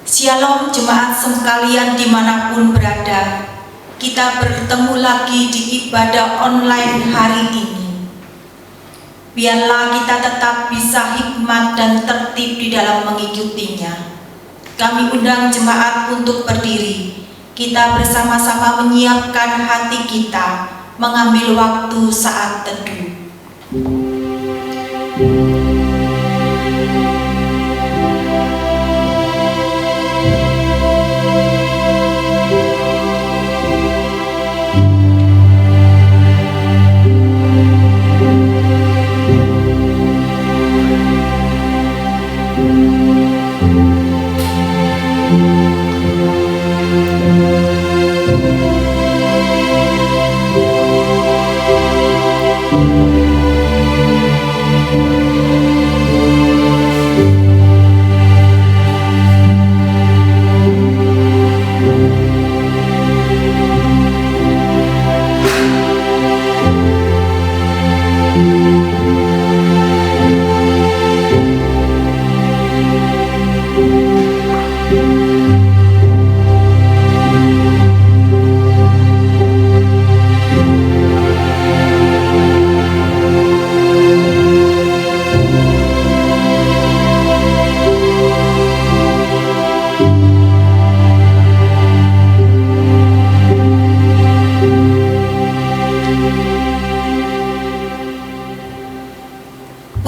Shalom jemaat sekalian dimanapun berada. Kita bertemu lagi di ibadah online hari ini. Biarlah kita tetap bisa hikmat dan tertib di dalam mengikutinya. Kami undang jemaat untuk berdiri. Kita bersama-sama menyiapkan hati kita mengambil waktu saat teduh.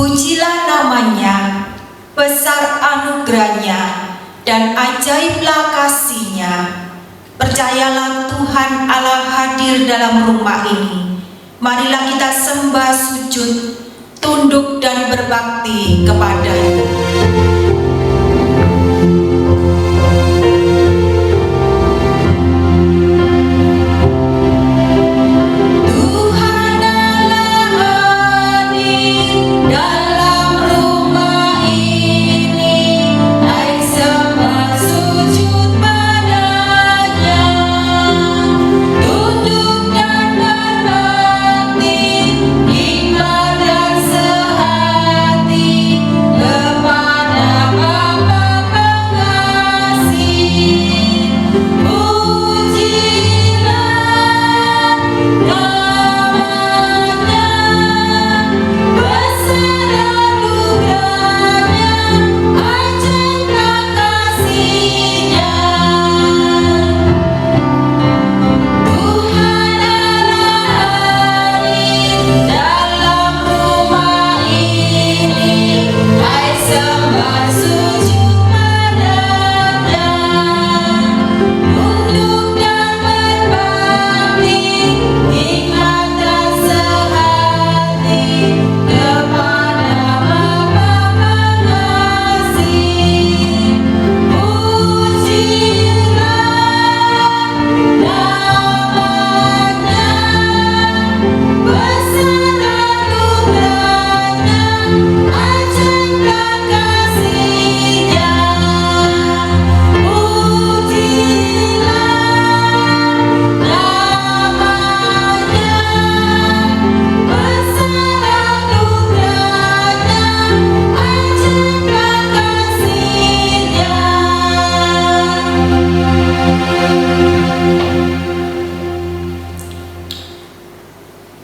Pujilah namanya, besar anugerahnya, dan ajaiblah kasih-Nya. Percayalah Tuhan Allah hadir dalam rumah ini. Marilah kita sembah sujud, tunduk dan berbakti kepada-Nya.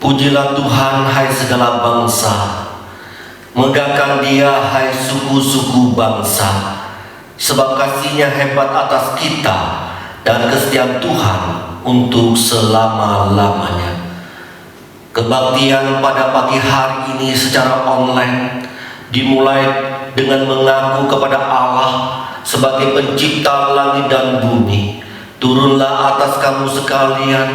Pujilah Tuhan, hai segala bangsa. Megahkan Dia, hai suku-suku bangsa. Sebab kasih-Nya hebat atas kita, dan kesetiaan Tuhan untuk selama-lamanya. Kebaktian pada pagi hari ini secara online dimulai dengan mengaku kepada Allah sebagai pencipta langit dan bumi. Turunlah atas kamu sekalian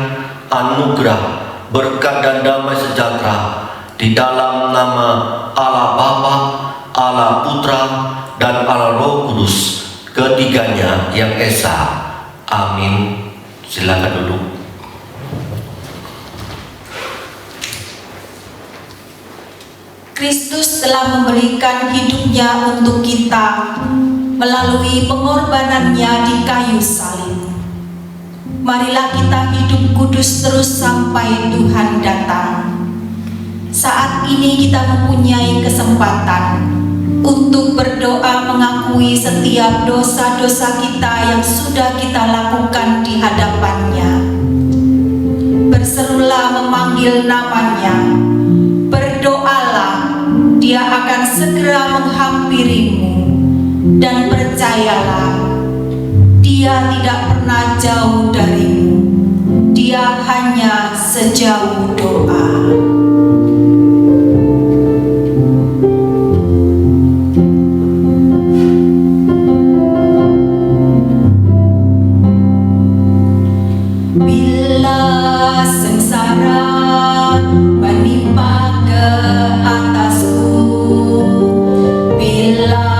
anugerah, berkat dan damai sejahtera di dalam nama Allah Bapa, Allah Putra, dan Allah Roh Kudus, ketiganya yang esa. Amin. Silakan duduk. Kristus telah memberikan hidupnya untuk kita melalui pengorbanannya di kayu salib. Marilah kita hidup kudus terus sampai Tuhan datang. Saat ini kita mempunyai kesempatan untuk berdoa mengakui setiap dosa-dosa kita yang sudah kita lakukan di hadapannya. Berserulah memanggil namanya, berdoalah, dia akan segera menghampirimu. Dan percayalah, dia tidak pernah jauh darimu, dia hanya sejauh doa. Bila sengsara menimpa ke atasku, bila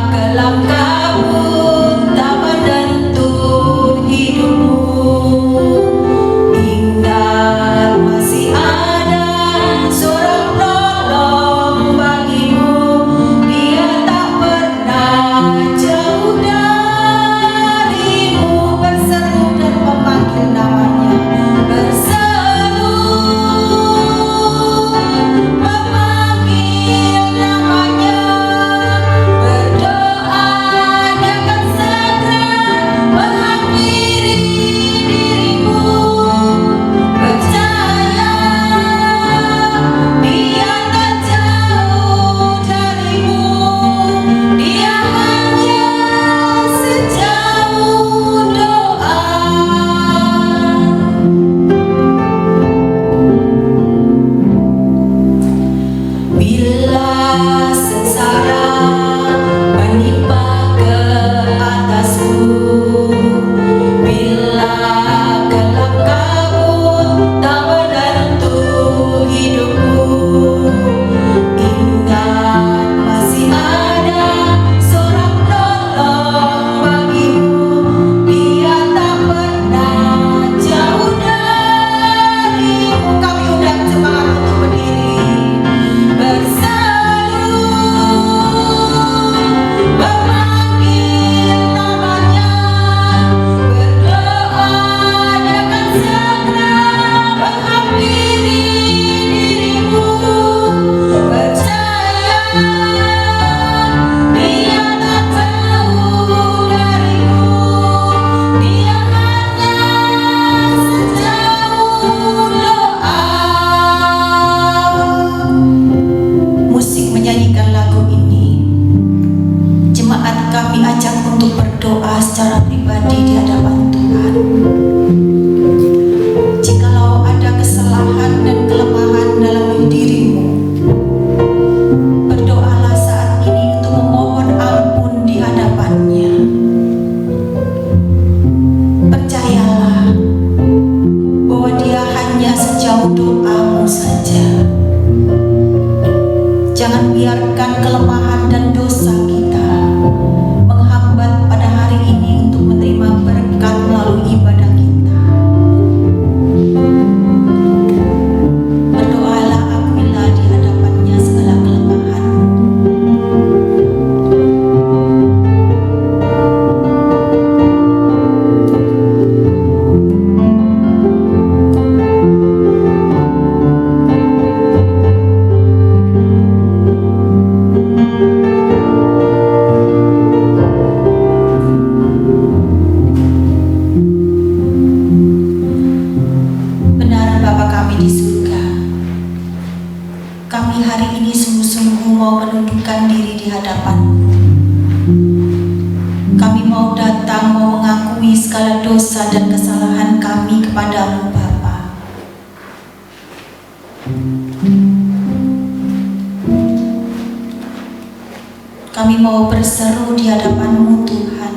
kelam kabut tak menentu hidupmu, ingat masih ada seorang penolong bagimu. Dia tak pernah jauh darimu. Berseru dan memanggil namanya, berseru memanggil namanya, berdoa, dia akan segera menghampiri dirimu. Percaya, dia tak jauh darimu, dia hanya sejauh doa. Bila sengsara menimpa ke atasku, bila gelap kabut tak menentu hidupku, ingat masih ada seorang penolong bagimu. Dia tak pernah jauh darimu. Kami undang jemaat untuk berdiri, berseru memanggil namanya, berdoa, dia akan segera menghampiri dirimu. Percaya, dia tak jauh darimu, dia hanya sejauh doa. Musik menyanyikan lagu ini, jemaat kami ajak untuk berdoa secara pribadi di hadapan Tuhan. Jikalau ada kesalahan dan kelemahan dalam dirimu, berdoalah saat ini untuk memohon ampun di hadapannya. Percayalah bahwa dia hanya sejauh doamu saja. Jangan biarkan kelemahan dan dosa kita menghambat pada hari ini untuk menerima berkat melalui ibadah kita. Berdoalah, akuilah di hadapannya segala kelemahan. Benar Bapa kami di surga, kami hari ini sungguh-sungguh mau menundukkan diri di hadapan-Mu. Kami mau datang, mau mengakui segala dosa dan kesalahan kami kepada-Mu Bapa. Kami mau berseru di hadapan-Mu Tuhan.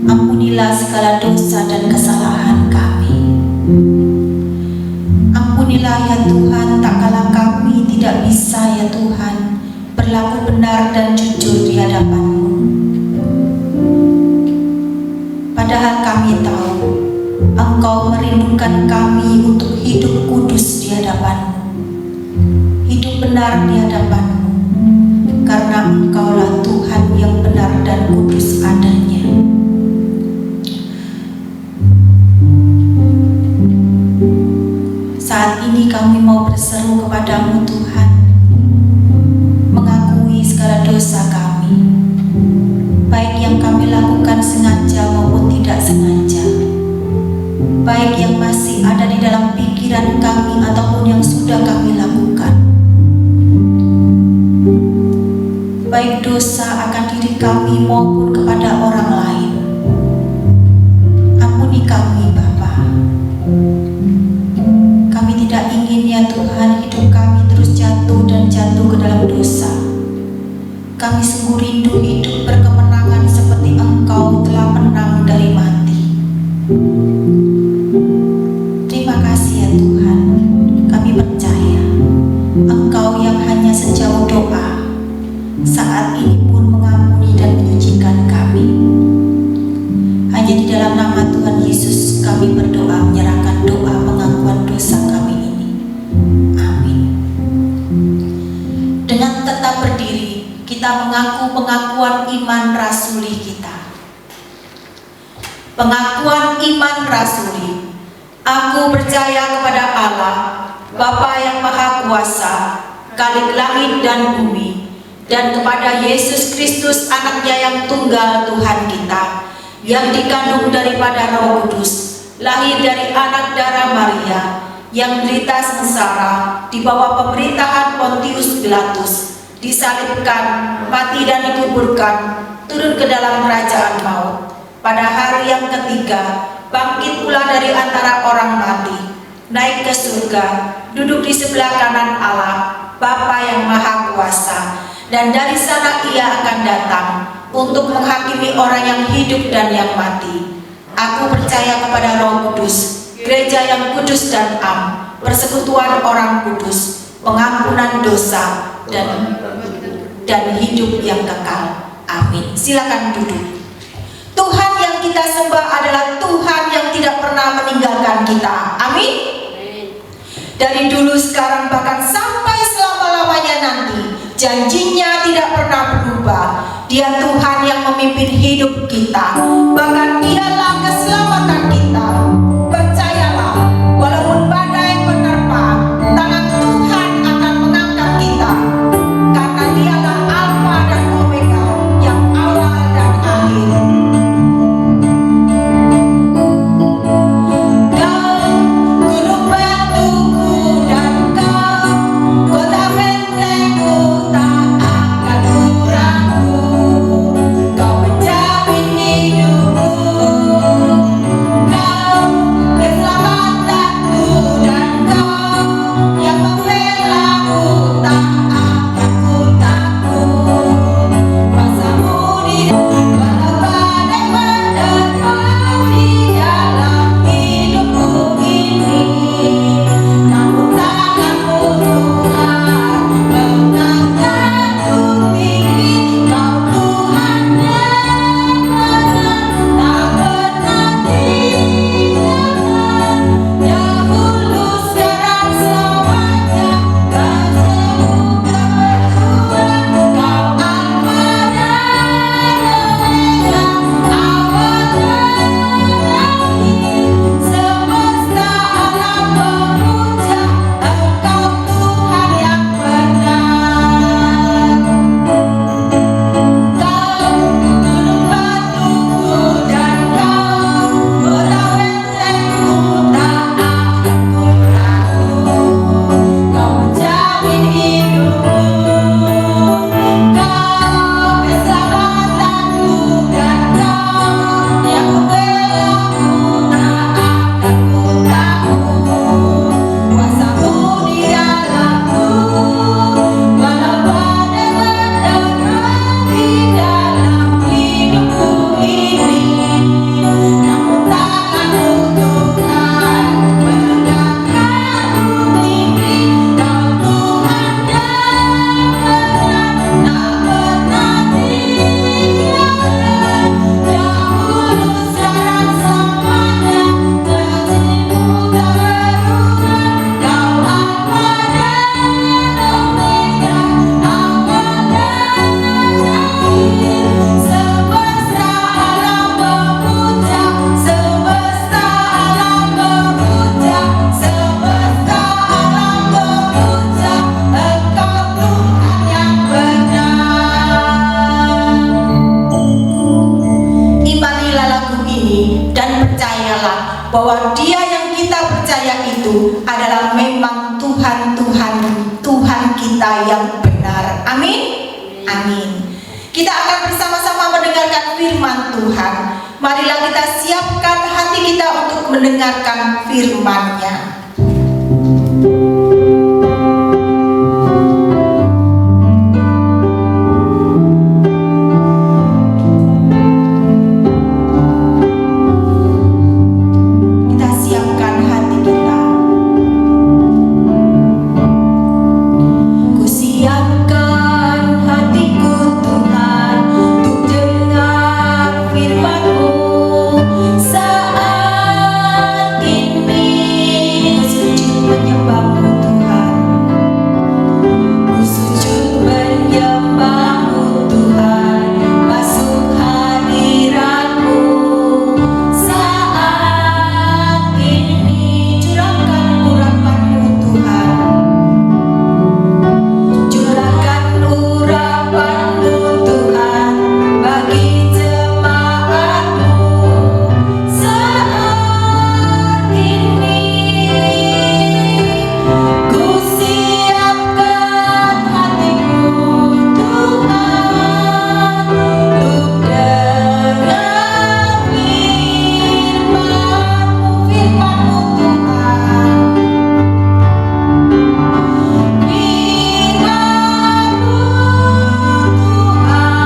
Ampunilah segala dosa dan kesalahan kami. Ampunilah ya Tuhan, tak kala kami tidak bisa ya Tuhan berlaku benar dan jujur di hadapan-Mu. Padahal kami tahu Engkau merindukan kami untuk hidup kudus di hadapan-Mu, hidup benar di hadapan-Mu, karena Engkaulah Tuhan yang benar dan kudus adanya. Saat ini kami mau berseru kepada-Mu Tuhan, mengakui segala dosa kami. sengaja maupun tidak sengaja, baik yang masih ada di dalam pikiran kami ataupun yang sudah kami lakukan, baik dosa akan diri kami maupun kepada orang lain. Ampuni kami, Bapa. Kami tidak ingin, ya Tuhan, hidup kami terus jatuh dan jatuh ke dalam dosa. Kami sungguh rindu hidup berkemenangan seperti Engkau telah menang dari mati. Terima kasih, ya Tuhan. Kami percaya Engkau yang hanya sejauh doa saat ini pun mengampuni dan menyucikan kami. Hanya di dalam nama Tuhan Yesus kami berdoa, menyerahkan doa pengakuan dosa kami ini. Amin. Dengan tetap berdiri, kita mengaku pengakuan iman rasuli kita. Pengakuan iman rasuli. Aku percaya kepada Allah, Bapa yang Maha Kuasa, Khalik langit dan bumi, dan kepada Yesus Kristus, Anaknya yang tunggal Tuhan kita, yang dikandung daripada Roh Kudus, lahir dari anak darah Maria, yang menderita sengsara di bawah pemerintahan Pontius Pilatus, disalibkan, mati dan dikuburkan, turun ke dalam kerajaan maut. Pada hari yang ketiga, bangkit pula dari antara orang mati, naik ke surga, duduk di sebelah kanan Allah, Bapa yang Maha Kuasa, dan dari sana Ia akan datang untuk menghakimi orang yang hidup dan yang mati. Aku percaya kepada Roh Kudus, gereja yang kudus dan am, persekutuan orang kudus, pengampunan dosa, dan hidup yang kekal. Amin. Silakan duduk. Tuhan yang kita sembah adalah Tuhan yang tidak pernah meninggalkan kita. Amin. Dari dulu, sekarang, bahkan sampai selama-lamanya nanti, janjinya tidak pernah berubah. Dia Tuhan yang memimpin hidup kita, bahkan Dialah keselamatan kita. Percayalah, walaupun badai menerpa, tangan Tuhan akan mengangkat kita, karena Dialah Alfa dan Omega, yang awal dan akhir. Kau menjamin hidupku, kau bahwa Dia yang kita percaya itu adalah memang Tuhan kita yang benar. Amin. Amin. Kita akan bersama-sama mendengarkan firman Tuhan. Marilah kita siapkan hati kita untuk mendengarkan firman-Nya. Kita siapkan hati kita. Ku siapkan hatiku Tuhan untuk dengar firman-Mu. Saat ini ku sujud menyembah-Mu Tuhan. Ku sujud menyembah-Mu Tuhan, masuk hadirat-Mu. Saat ini curahkan urapan-Mu Tuhan. Curahkan urapan-Mu Tuhan bagi jemaat-Mu. Saat ini ku siapkan hatiku Tuhan untuk dengar firman-Mu, firman-Mu Tuhan. Firman-Mu Tuhan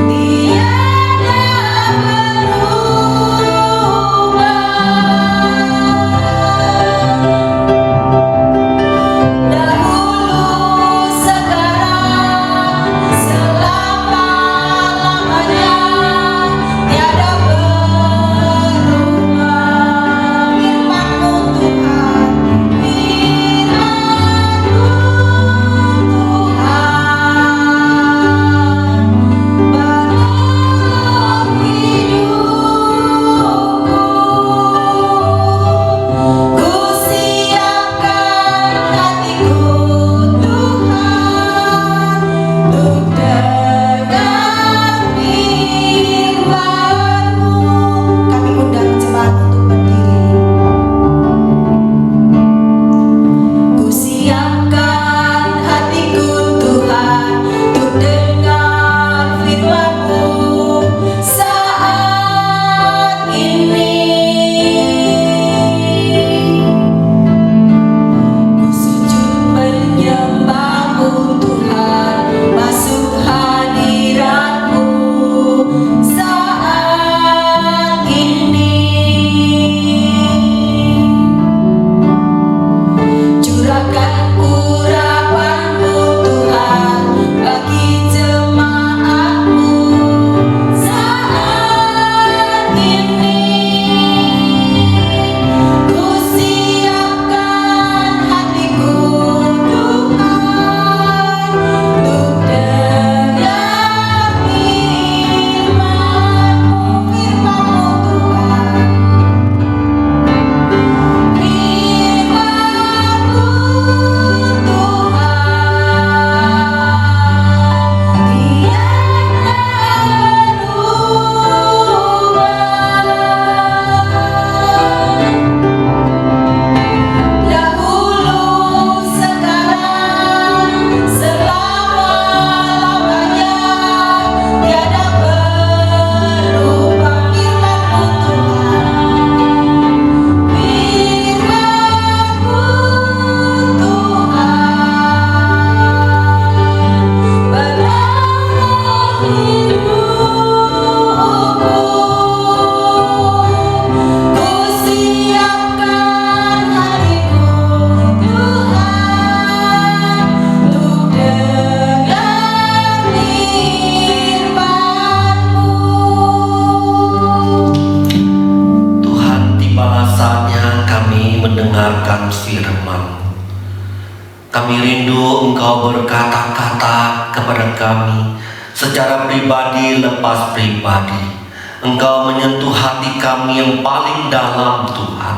tiada berubah. Dahulu, sekarang, selama-lamanya tiada berubah. Firman-Mu Tuhan, firman-Mu Tuhan menolong hidupku. Ku siapkan hatiku Tuhan untuk dengar firman-Mu. Kami undang jemaat untuk berdiri. Ku siapkan hatiku Tuhan untuk dengar firman-Mu. Saat ini ku sujud menyembah-Mu Tuhan, masuk hadirat-Mu. Saat ini curahkan urapan-Mu Tuhan bagi jemaat-Mu. Saat ini ku siapkan hatiku Tuhan untuk dengar firman-Mu, firman-Mu Tuhan. Firman-Mu Tuhan tiada berubah. Dahulu, sekarang, selama-lamanya tiada berubah. Firman-Mu Tuhan, firman-Mu Tuhan menolong hidupku. Ku siapkan hatiku Tuhan untuk dengar firman-Mu. Tuhan, tibalah saatnya kami mendengarkan firman-Mu. Kami rindu Engkau berkata-kata kepada kami secara pribadi lepas pribadi. Engkau menyentuh hati kami yang paling dalam Tuhan,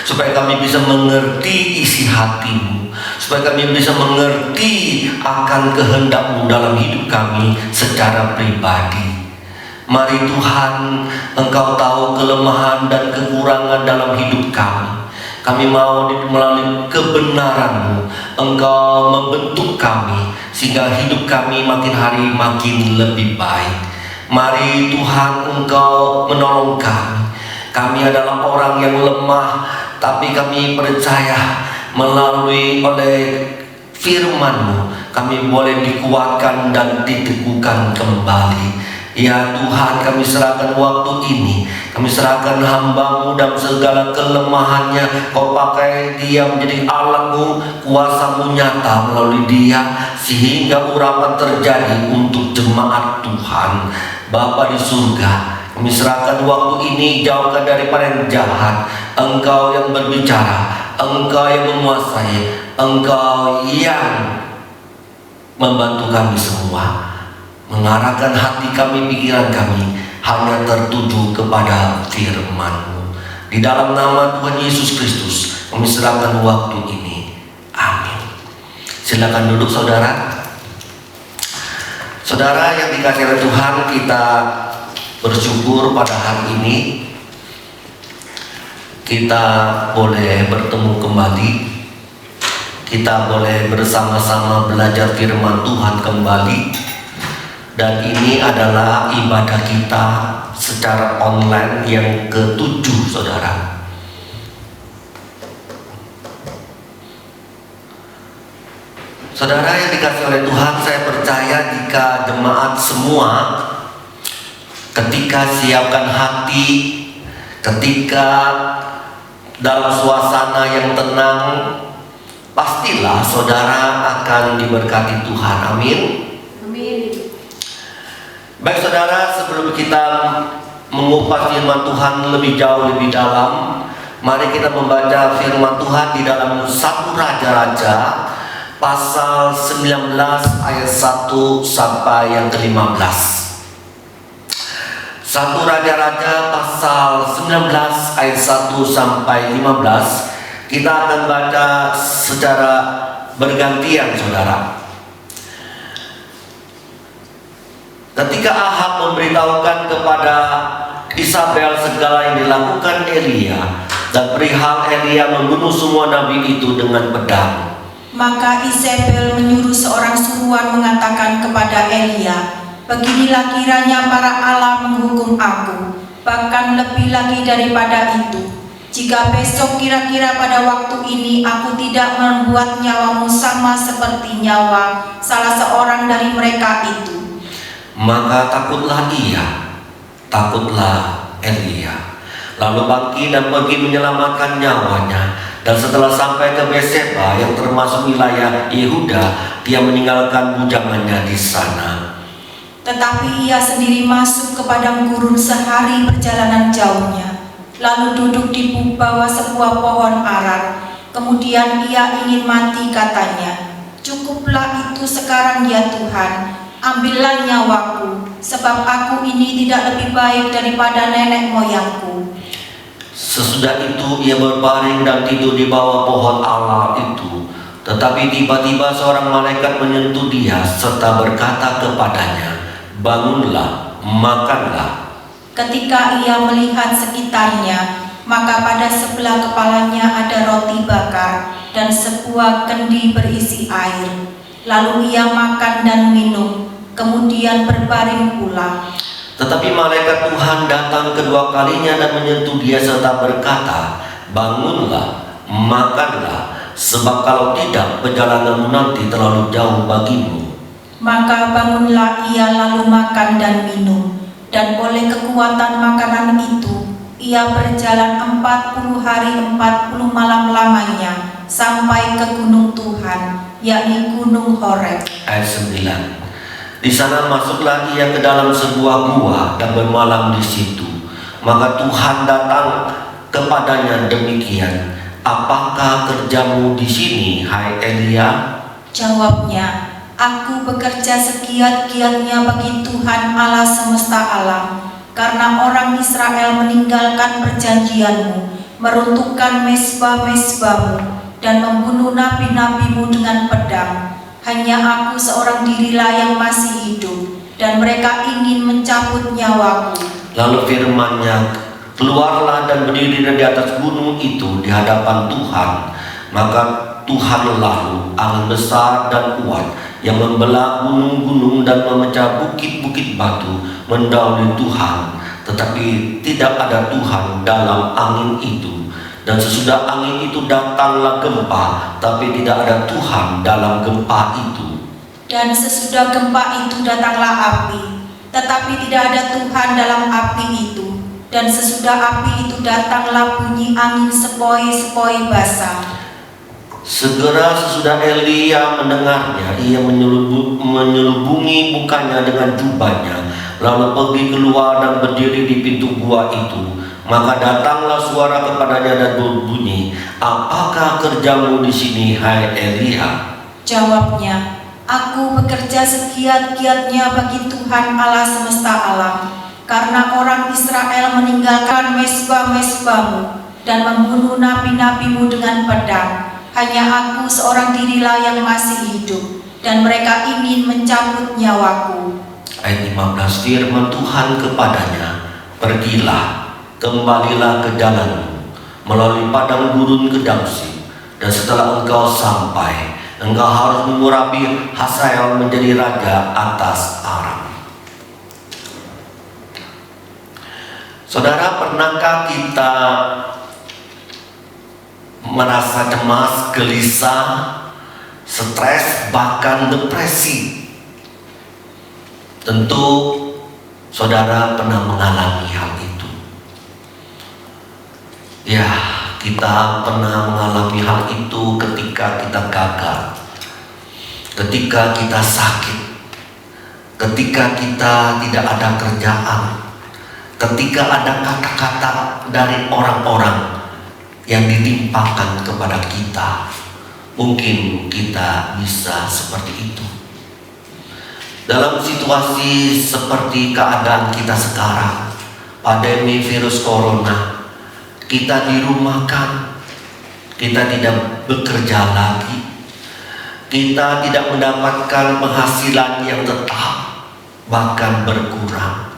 supaya kami bisa mengerti isi hati-Mu, supaya kami bisa mengerti akan kehendak-Mu dalam hidup kami secara pribadi. Mari Tuhan, Engkau tahu kelemahan dan kekurangan dalam hidup kami. Kami mau melalui kebenaran-Mu Engkau membentuk kami, sehingga hidup kami makin hari makin lebih baik. Mari Tuhan, Engkau menolong kami. Kami adalah orang yang lemah, tapi kami percaya melalui oleh firman-Mu kami boleh dikuatkan dan diteguhkan kembali. Ya Tuhan, kami serahkan waktu ini, kami serahkan hamba-Mu dalam segala kelemahannya. Kau pakai dia menjadi alat-Mu, kuasa-Mu nyata melalui dia, sehingga urapan terjadi untuk jemaat Tuhan. Bapa di surga, kami serahkan waktu ini, jauhkan daripada yang jahat. Engkau yang berbicara, Engkau yang menguasai, Engkau yang membantu kami semua, mengarahkan hati kami, pikiran kami hanya tertuju kepada firman-Mu. Di dalam nama Tuhan Yesus Kristus kami serahkan waktu ini. Amin. Silakan duduk saudara. Saudara yang dikasihi oleh Tuhan, kita bersyukur pada hari ini kita boleh bertemu kembali. Kita boleh bersama-sama belajar firman Tuhan kembali. Dan ini adalah ibadah kita secara online yang ke-7, saudara. Saudara yang dikasihi oleh Tuhan, saya percaya jika jemaat semua ketika siapkan hati, ketika dalam suasana yang tenang, pastilah saudara akan diberkati Tuhan. Amin. Baik saudara, sebelum kita mengupas firman Tuhan lebih jauh, lebih dalam, mari kita membaca firman Tuhan di dalam 1 Raja-Raja pasal 19 ayat 1 sampai yang ke-15. 1 Raja-Raja pasal 19 ayat 1 sampai 15. Kita akan baca secara bergantian saudara. Ketika Ahab memberitahukan kepada Isabel segala yang dilakukan Elia dan perihal Elia membunuh semua nabi itu dengan pedang, maka Isabel menyuruh seorang suruhan mengatakan kepada Elia, "Beginilah kiranya para Allah menghukum aku, bahkan lebih lagi daripada itu, jika besok kira-kira pada waktu ini aku tidak membuat nyawamu sama seperti nyawa salah seorang dari mereka itu." Maka takutlah Elia, lalu bangkit dan pergi menyelamatkan nyawanya. Dan setelah sampai ke Berseba yang termasuk wilayah Yehuda, dia meninggalkan bujangannya di sana. Tetapi ia sendiri masuk ke padang gurun sehari perjalanan jauhnya, lalu duduk di bawah sebuah pohon ara. Kemudian ia ingin mati, katanya, "Cukuplah itu sekarang ya Tuhan, ambillah nyawaku, sebab aku ini tidak lebih baik daripada nenek moyangku." Sesudah itu ia berbaring dan tidur di bawah pohon ara itu. Tetapi tiba-tiba seorang malaikat menyentuh dia serta berkata kepadanya, "Bangunlah, makanlah." Ketika ia melihat sekitarnya, maka pada sebelah kepalanya ada roti bakar dan sebuah kendi berisi air. Lalu ia makan dan minum, kemudian berbaring pula. Tetapi malaikat Tuhan datang kedua kalinya dan menyentuh dia serta berkata, "Bangunlah, makanlah, sebab kalau tidak perjalananmu nanti terlalu jauh bagimu." Maka bangunlah ia lalu makan dan minum, dan oleh kekuatan makanan itu ia berjalan 40 hari 40 malam lamanya sampai ke gunung Tuhan, yakni Gunung Horeb. Ayat 9. Di sana masuklah ia ke dalam sebuah gua dan bermalam di situ. Maka Tuhan datang kepadanya demikian, "Apakah kerjamu di sini, hai Elia?" Jawabnya, "Aku bekerja segiat-giatnya bagi Tuhan Allah semesta alam, karena orang Israel meninggalkan perjanjianmu, meruntuhkan mezbah-mezbahmu, dan membunuh nabi-nabimu dengan pedang. Hanya aku seorang dirilah yang masih hidup, dan mereka ingin mencabut nyawaku. Lalu firman-Nya, keluarlah dan berdiri di atas gunung itu di hadapan Tuhan. Maka Tuhan lalu angin besar dan kuat yang membelah gunung-gunung dan memecah bukit-bukit batu mendahului Tuhan. Tetapi tidak ada Tuhan dalam angin itu. Dan sesudah angin itu datanglah gempa, tapi tidak ada Tuhan dalam gempa itu. Dan sesudah gempa itu datanglah api, tetapi tidak ada Tuhan dalam api itu. Dan sesudah api itu datanglah bunyi angin sepoi-sepoi basah. Segera sesudah Elia mendengarnya, ia menyelubungi mukanya dengan jubahnya, lalu pergi keluar dan berdiri di pintu gua itu. Maka datanglah suara kepadanya dan berbunyi, apakah kerjamu di sini, hai Elia? Jawabnya, aku bekerja segiat-giatnya bagi Tuhan Allah semesta alam, karena orang Israel meninggalkan mezbah-mezbahmu dan membunuh nabi-nabimu dengan pedang. Hanya aku seorang dirilah yang masih hidup, dan mereka ingin mencabut nyawaku. Ayat 15, firman Tuhan kepadanya, pergilah, kembalilah ke jalanmu, melalui padang gurun ke Damsyik, dan setelah engkau sampai, engkau harus mengurapi Hazael menjadi raja atas Aram. Saudara, pernahkah kita merasa cemas, gelisah, stres, bahkan depresi? Tentu saudara pernah mengalami hal itu. Ya, kita pernah mengalami hal itu ketika kita gagal, ketika kita sakit, ketika kita tidak ada kerjaan, ketika ada kata-kata dari orang-orang yang ditimpakan kepada kita. Mungkin kita bisa seperti itu. Dalam situasi seperti keadaan kita sekarang, pandemi virus corona, kita dirumahkan, kita tidak bekerja lagi, kita tidak mendapatkan penghasilan yang tetap, bahkan berkurang.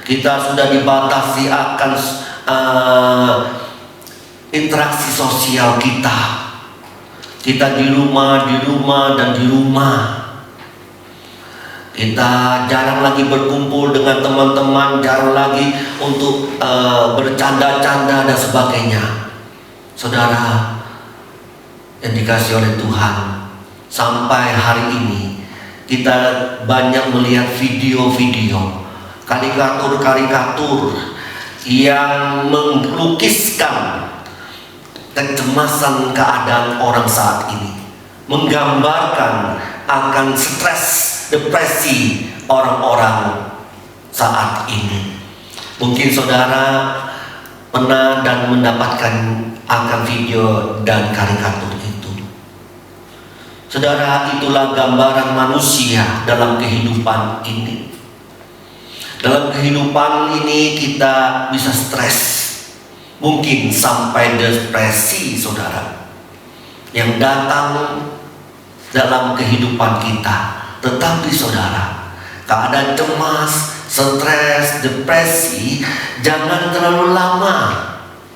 Kita sudah dibatasi akan interaksi sosial kita. Kita di rumah dan di rumah. Kita jarang lagi berkumpul dengan teman-teman, jarang lagi untuk bercanda-canda dan sebagainya. Saudara yang dikasihi oleh Tuhan, sampai hari ini kita banyak melihat video-video, karikatur-karikatur yang melukiskan kecemasan keadaan orang saat ini, menggambarkan akan stres, depresi orang-orang saat ini. Mungkin saudara pernah dan mendapatkan akan video dan karikatur itu. Saudara, itulah gambaran manusia dalam kehidupan ini. Dalam kehidupan ini kita bisa stres, mungkin sampai depresi, saudara, yang datang dalam kehidupan kita. Tetapi saudara, keadaan cemas, stres, depresi jangan terlalu lama.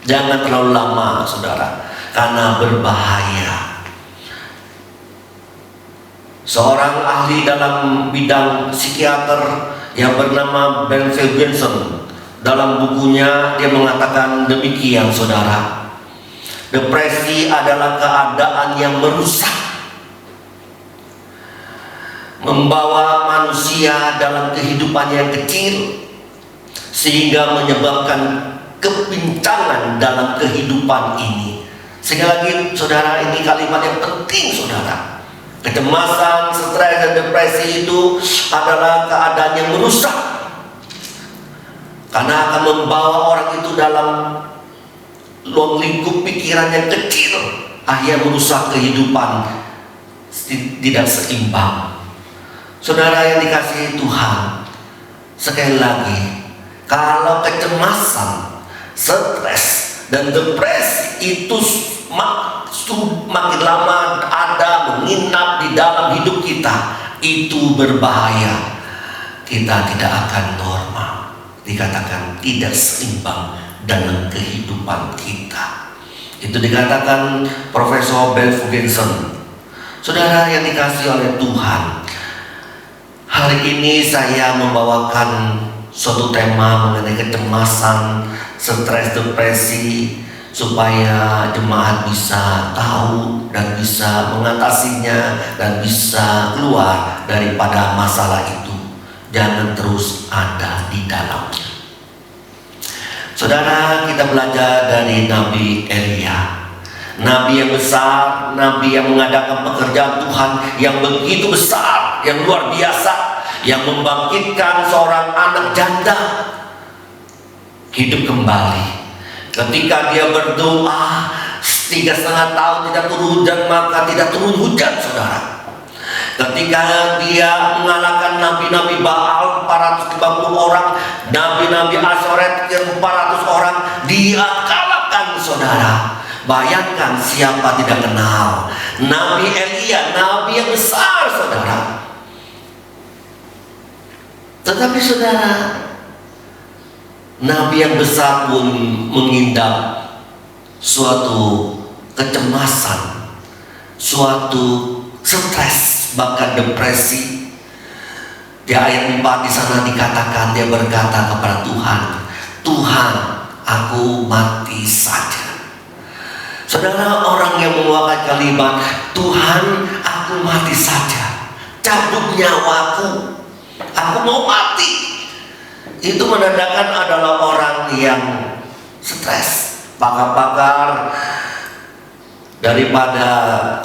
Jangan terlalu lama, saudara, karena berbahaya. Seorang ahli dalam bidang psikiater yang bernama Benfield Benson, dalam bukunya dia mengatakan demikian, saudara. Depresi adalah keadaan yang merusak, membawa manusia dalam kehidupan yang kecil, sehingga menyebabkan kepincangan dalam kehidupan ini. Sekali lagi saudara, ini kalimat yang penting, saudara. Kecemasan, stres, dan depresi itu adalah keadaan yang merusak, karena akan membawa orang itu dalam ruang lingkup pikiran yang kecil, akhirnya merusak kehidupan tidak seimbang. Saudara yang dikasihi Tuhan, sekali lagi, kalau kecemasan, stres, dan depresi itu makin lama ada menginap di dalam hidup kita, itu berbahaya. kita tidak akan normal. Dikatakan tidak seimbang dalam kehidupan kita. Itu dikatakan Profesor Ben Ferguson. Saudara yang dikasihi oleh Tuhan, hari ini saya membawakan suatu tema mengenai kecemasan, stres, depresi, supaya jemaat bisa tahu dan bisa mengatasinya dan bisa keluar daripada masalah itu. Jangan terus ada di dalamnya. Saudara, kita belajar dari Nabi Elia, Nabi yang besar, Nabi yang mengadakan pekerjaan Tuhan yang begitu besar, yang luar biasa, yang membangkitkan seorang anak janda hidup kembali. Ketika dia berdoa 3,5 tahun tidak turun hujan, maka tidak turun hujan, saudara. Ketika dia mengalahkan nabi-nabi Baal 450 orang, nabi-nabi Asyoret 400 orang, dia kalahkan, saudara. Bayangkan, siapa tidak kenal Nabi Elia, nabi yang besar, saudara. Tetapi saudara, nabi yang besar pun mengidap suatu kecemasan, suatu stres, bahkan depresi. Di ayat 4 di sana dikatakan, dia berkata kepada Tuhan, Tuhan, aku mati saja. Saudara, orang yang mengeluarkan kalimat, Tuhan, aku mati saja, cabut nyawaku, aku mau mati, itu menandakan adalah orang yang stres. Pakar-pakar daripada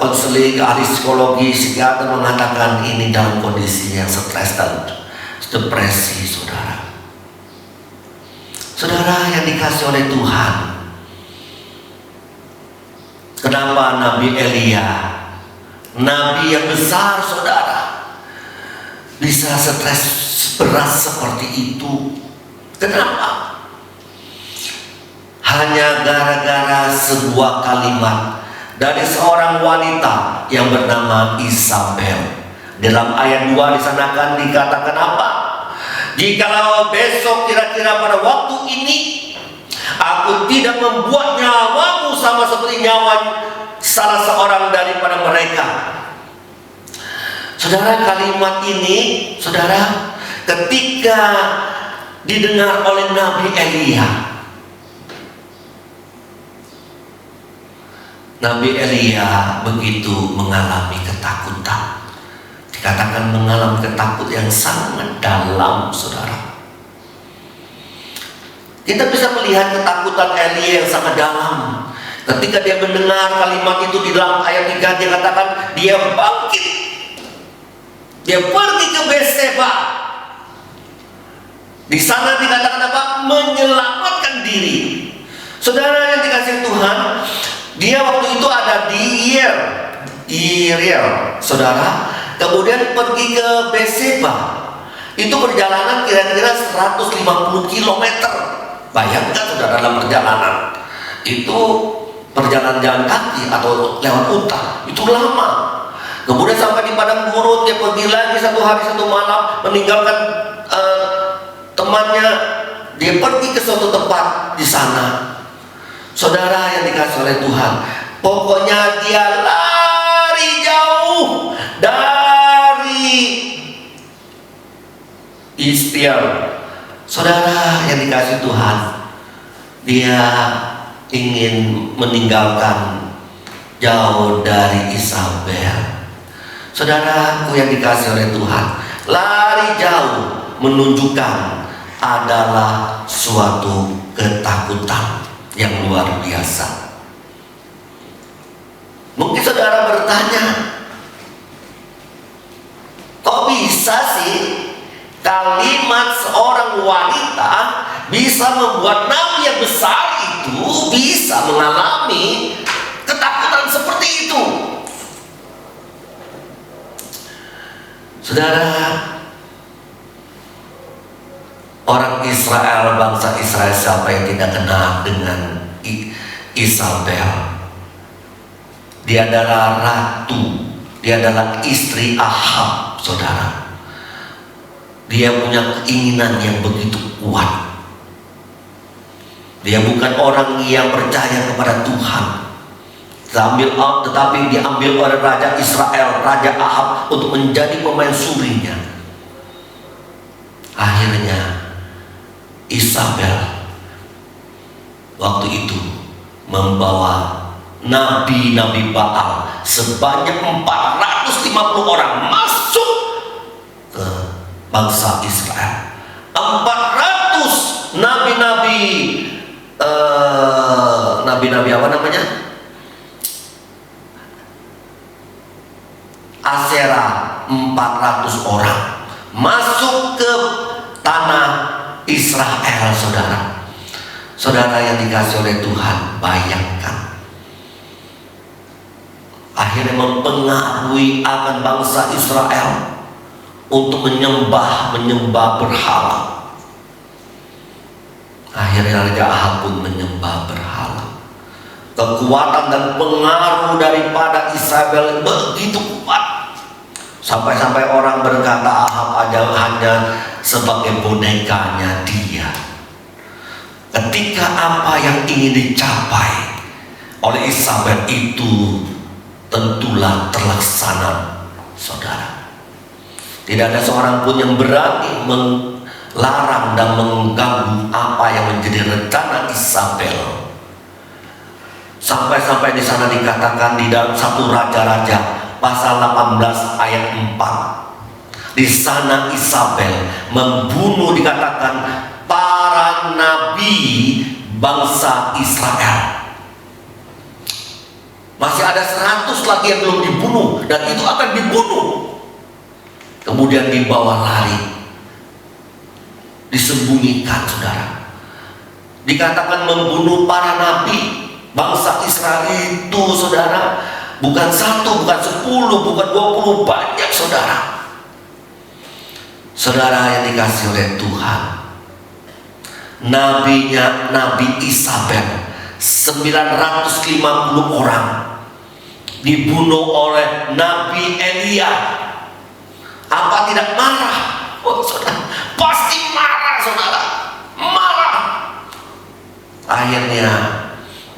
konseling, ahli psikologi, psikiater mengatakan ini dalam kondisi yang stres dan depresi, saudara. Saudara yang dikasih oleh Tuhan, kenapa Nabi Elia, nabi yang besar, saudara, bisa stres berat seperti itu? Kenapa? Hanya gara-gara sebuah kalimat dari seorang wanita yang bernama Isabel. Dalam ayat 2 di sana kan dikatakan apa? Jikalau besok kira-kira pada waktu ini aku tidak membuat nyawamu sama seperti nyawa salah seorang daripada mereka. Saudara, kalimat ini, saudara, ketika didengar oleh Nabi Elia, Nabi Elia begitu mengalami ketakutan. Dikatakan mengalami ketakutan yang sangat dalam, saudara. Kita bisa melihat ketakutan Elia yang sangat dalam. Ketika dia mendengar kalimat itu di dalam ayat 3, dia katakan dia bangkit. Dia pergi ke Betseba. Di sana dikatakan apa? Menyelamatkan diri. Saudara yang dikasihi Tuhan, dia waktu itu ada di Yeriel, saudara. Kemudian pergi ke Betseba. Itu perjalanan kira-kira 150 km. Bayangkan, saudara, dalam perjalanan itu, perjalanan jalan kaki atau lewat hutan, itu lama. Kemudian sampai di padang gurun, dia pergi lagi 1 hari 1 malam, meninggalkan temannya. Dia pergi ke suatu tempat di sana. Saudara yang dikasih oleh Tuhan, pokoknya dia lari jauh dari istiar. Saudara yang dikasih Tuhan, dia ingin meninggalkan jauh dari Isabel. Saudaraku yang dikasih oleh Tuhan, lari jauh menunjukkan adalah suatu ketakutan yang luar biasa. Mungkin saudara bertanya, kok bisa sih kalimat seorang wanita bisa membuat nabi yang besar itu bisa mengalami ketakutan seperti itu? Saudara, orang Israel, bangsa Israel, siapa yang tidak kenal dengan Isabel? Dia adalah ratu, dia adalah istri Ahab, saudara. Dia punya keinginan yang begitu kuat. Dia bukan orang yang percaya kepada Tuhan, tetapi diambil oleh Raja Israel, Raja Ahab, untuk menjadi pemain-surinya. Akhirnya Isabel waktu itu membawa nabi-nabi Baal sebanyak 450 orang masuk ke bangsa Israel. 400 nabi-nabi apa namanya? Asera, 400 orang masuk ke tanah Israel, saudara. Saudara yang dikasih oleh Tuhan, bayangkan akhirnya mempengaruhi akan bangsa Israel untuk menyembah berhala. Akhirnya Raja Ahab pun menyembah berhala. Kekuatan dan pengaruh daripada Isabel begitu kuat, sampai-sampai orang berkata Ahab aja hanya sebagai bonekanya dia. Ketika apa yang ingin dicapai oleh Isabel itu tentulah terlaksana, saudara. Tidak ada seorang pun yang berani melarang dan mengganggu apa yang menjadi rencana Isabel. Sampai-sampai di sana dikatakan di dalam 1 Raja-Raja pasal 18 ayat 4. Di sana Isabel membunuh, dikatakan, para nabi bangsa Israel. Masih ada 100 lagi yang belum dibunuh, dan itu akan dibunuh. Kemudian dibawa lari, disembunyikan, saudara. Dikatakan membunuh para nabi bangsa Israel itu, saudara, bukan 1, bukan 10, bukan 20, banyak, saudara. Saudara yang dikasih oleh Tuhan, Nabi Isabel 950 orang dibunuh oleh Nabi Elia. Apa tidak marah? Oh, saudara, pasti marah, saudara, marah. Akhirnya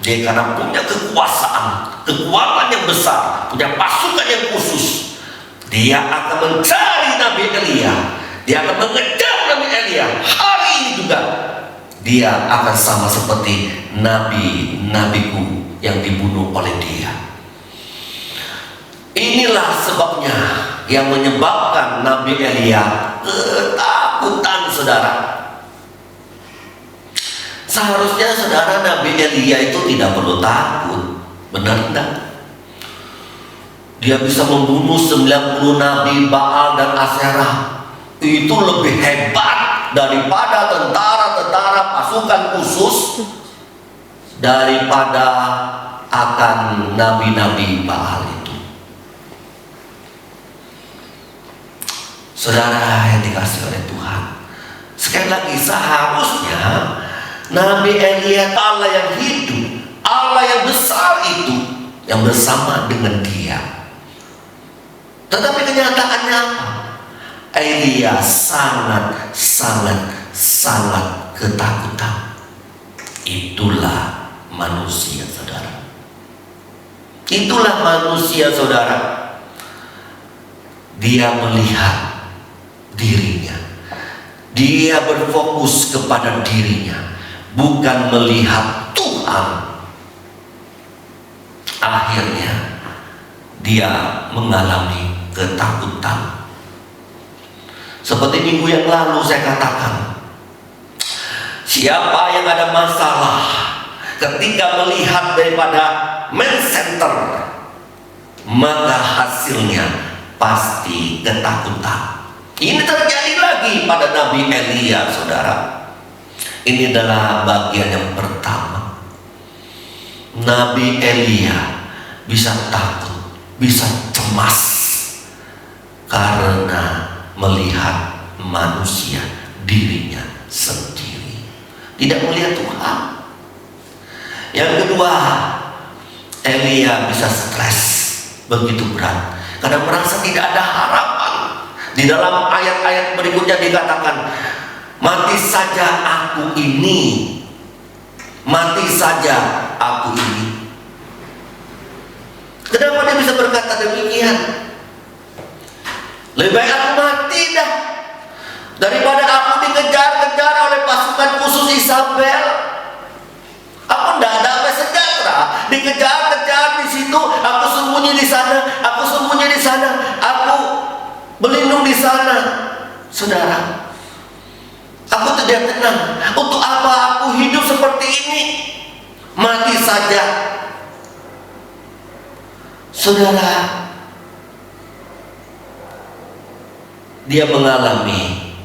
dia karena punya kekuatan yang besar, punya pasukan yang khusus, dia akan mencari Nabi Elia, dia akan mengejar Nabi Elia. Hari ini juga dia akan sama seperti nabi-nabiku yang dibunuh oleh dia. Inilah sebabnya yang menyebabkan Nabi Elia ketakutan, saudara. Seharusnya, saudara, Nabi Elia itu tidak perlu takut. Benar tidak? Dia bisa membunuh 90 nabi Baal dan Asyera. Itu lebih hebat daripada tentara-tentara pasukan khusus, daripada akan nabi-nabi Baal itu. Saudara yang dikasih oleh Tuhan, sekali lagi, seharusnya Nabi Elia, Allah yang hidup, Allah yang besar itu, yang bersama dengan dia. Tetapi kenyataannya apa? Elia sangat ketakutan. Itulah manusia, saudara. Itulah manusia, saudara. Dia melihat dirinya, dia berfokus kepada dirinya, bukan melihat Tuhan. Akhirnya dia mengalami ketakutan. Seperti minggu yang lalu saya katakan, siapa yang ada masalah ketika melihat daripada main center, maka hasilnya pasti ketakutan. Ini terjadi lagi pada Nabi Elia, saudara. Ini adalah bagian yang pertama. Nabi Elia bisa takut, bisa cemas karena melihat manusia, dirinya sendiri, tidak melihat Tuhan. Yang kedua, Elia bisa stres begitu berat karena merasa tidak ada harapan. Di dalam ayat-ayat berikutnya seterusnya dikatakan, mati saja aku ini, mati saja aku ini. Kenapa dia bisa berkata demikian? Lebih baik aku mati dah daripada aku dikejar-kejar oleh pasukan khusus Isabel. Aku tidak damai sejahtera, dikejar-kejar di situ, aku sembunyi di sana, aku sembunyi di sana, aku berlindung di sana. Saudara, aku tidak tenang. Untuk apa aku hidup seperti ini? Mati saja. Saudara, dia mengalami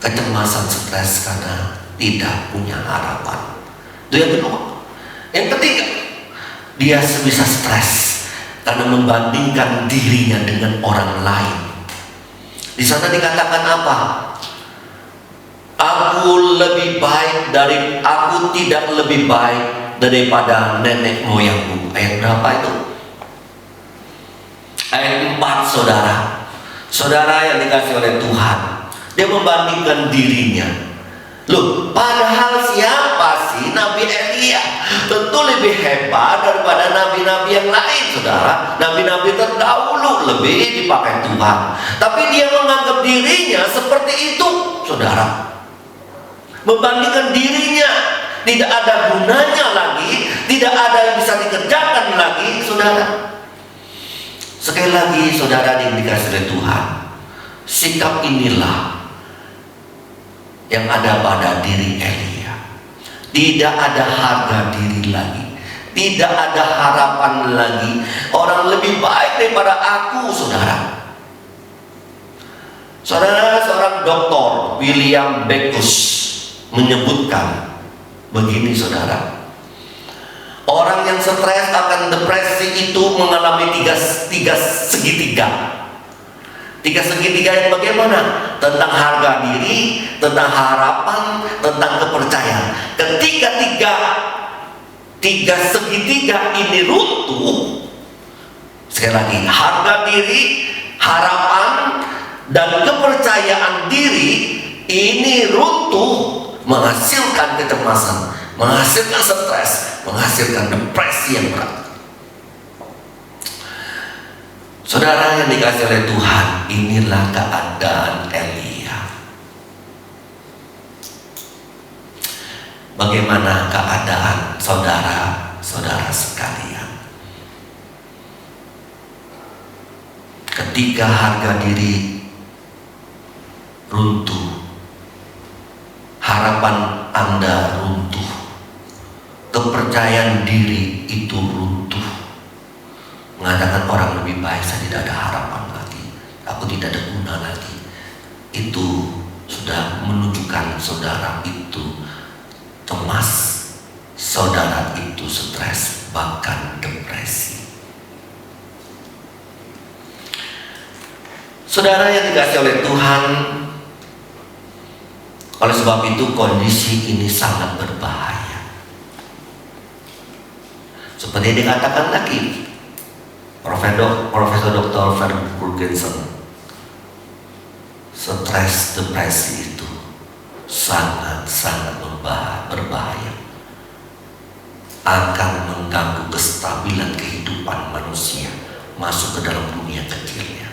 kecemasan, stres karena tidak punya harapan. Itu yang kedua. Yang ketiga, dia bisa stres karena membandingkan dirinya dengan orang lain. Di sana dikatakan apa? Aku tidak lebih baik daripada nenek moyangku. Ayat berapa itu? Ayat 4, saudara. Saudara yang dikasih oleh Tuhan, dia membandingkan dirinya. Loh, padahal siapa sih Nabi Elia? Tentu lebih hebat daripada nabi-nabi yang lain, saudara. Nabi-nabi terdahulu lebih dipakai Tuhan, tapi dia menganggap dirinya seperti itu, saudara. Membandingkan dirinya, tidak ada gunanya lagi, tidak ada yang bisa dikerjakan lagi, saudara. Sekali lagi, saudara yang dikasih oleh Tuhan, sikap inilah yang ada pada diri Elia. Tidak ada harga diri lagi, tidak ada harapan lagi. Orang lebih baik daripada aku, saudara. Saudara, seorang doktor, William Beckus, menyebutkan begini, saudara. Orang yang stres akan depresi itu mengalami tiga segitiga. Tiga segitiga yang bagaimana? Tentang harga diri, tentang harapan, tentang kepercayaan. Ketika tiga segitiga ini runtuh, sekali lagi, harga diri, harapan, dan kepercayaan diri ini runtuh, menghasilkan kecemasan, menghasilkan stres, menghasilkan depresi yang berat. Saudara yang dikasih oleh Tuhan, inilah keadaan Elia. Bagaimana keadaan saudara-saudara sekalian? Ketika harga diri runtuh, harapan Anda runtuh, kepercayaan diri itu runtuh, mengatakan orang lebih baik, saya tidak ada harapan lagi, aku tidak ada guna lagi. Itu sudah menunjukkan saudara itu cemas, saudara itu stres, bahkan depresi. Saudara yang dikasih oleh Tuhan, oleh sebab itu kondisi ini sangat berbahaya. Seperti yang dikatakan lagi Profesor Dr. Ferguson, stres, depresi itu sangat-sangat berbahaya, akan mengganggu kestabilan kehidupan manusia masuk ke dalam dunia kecilnya.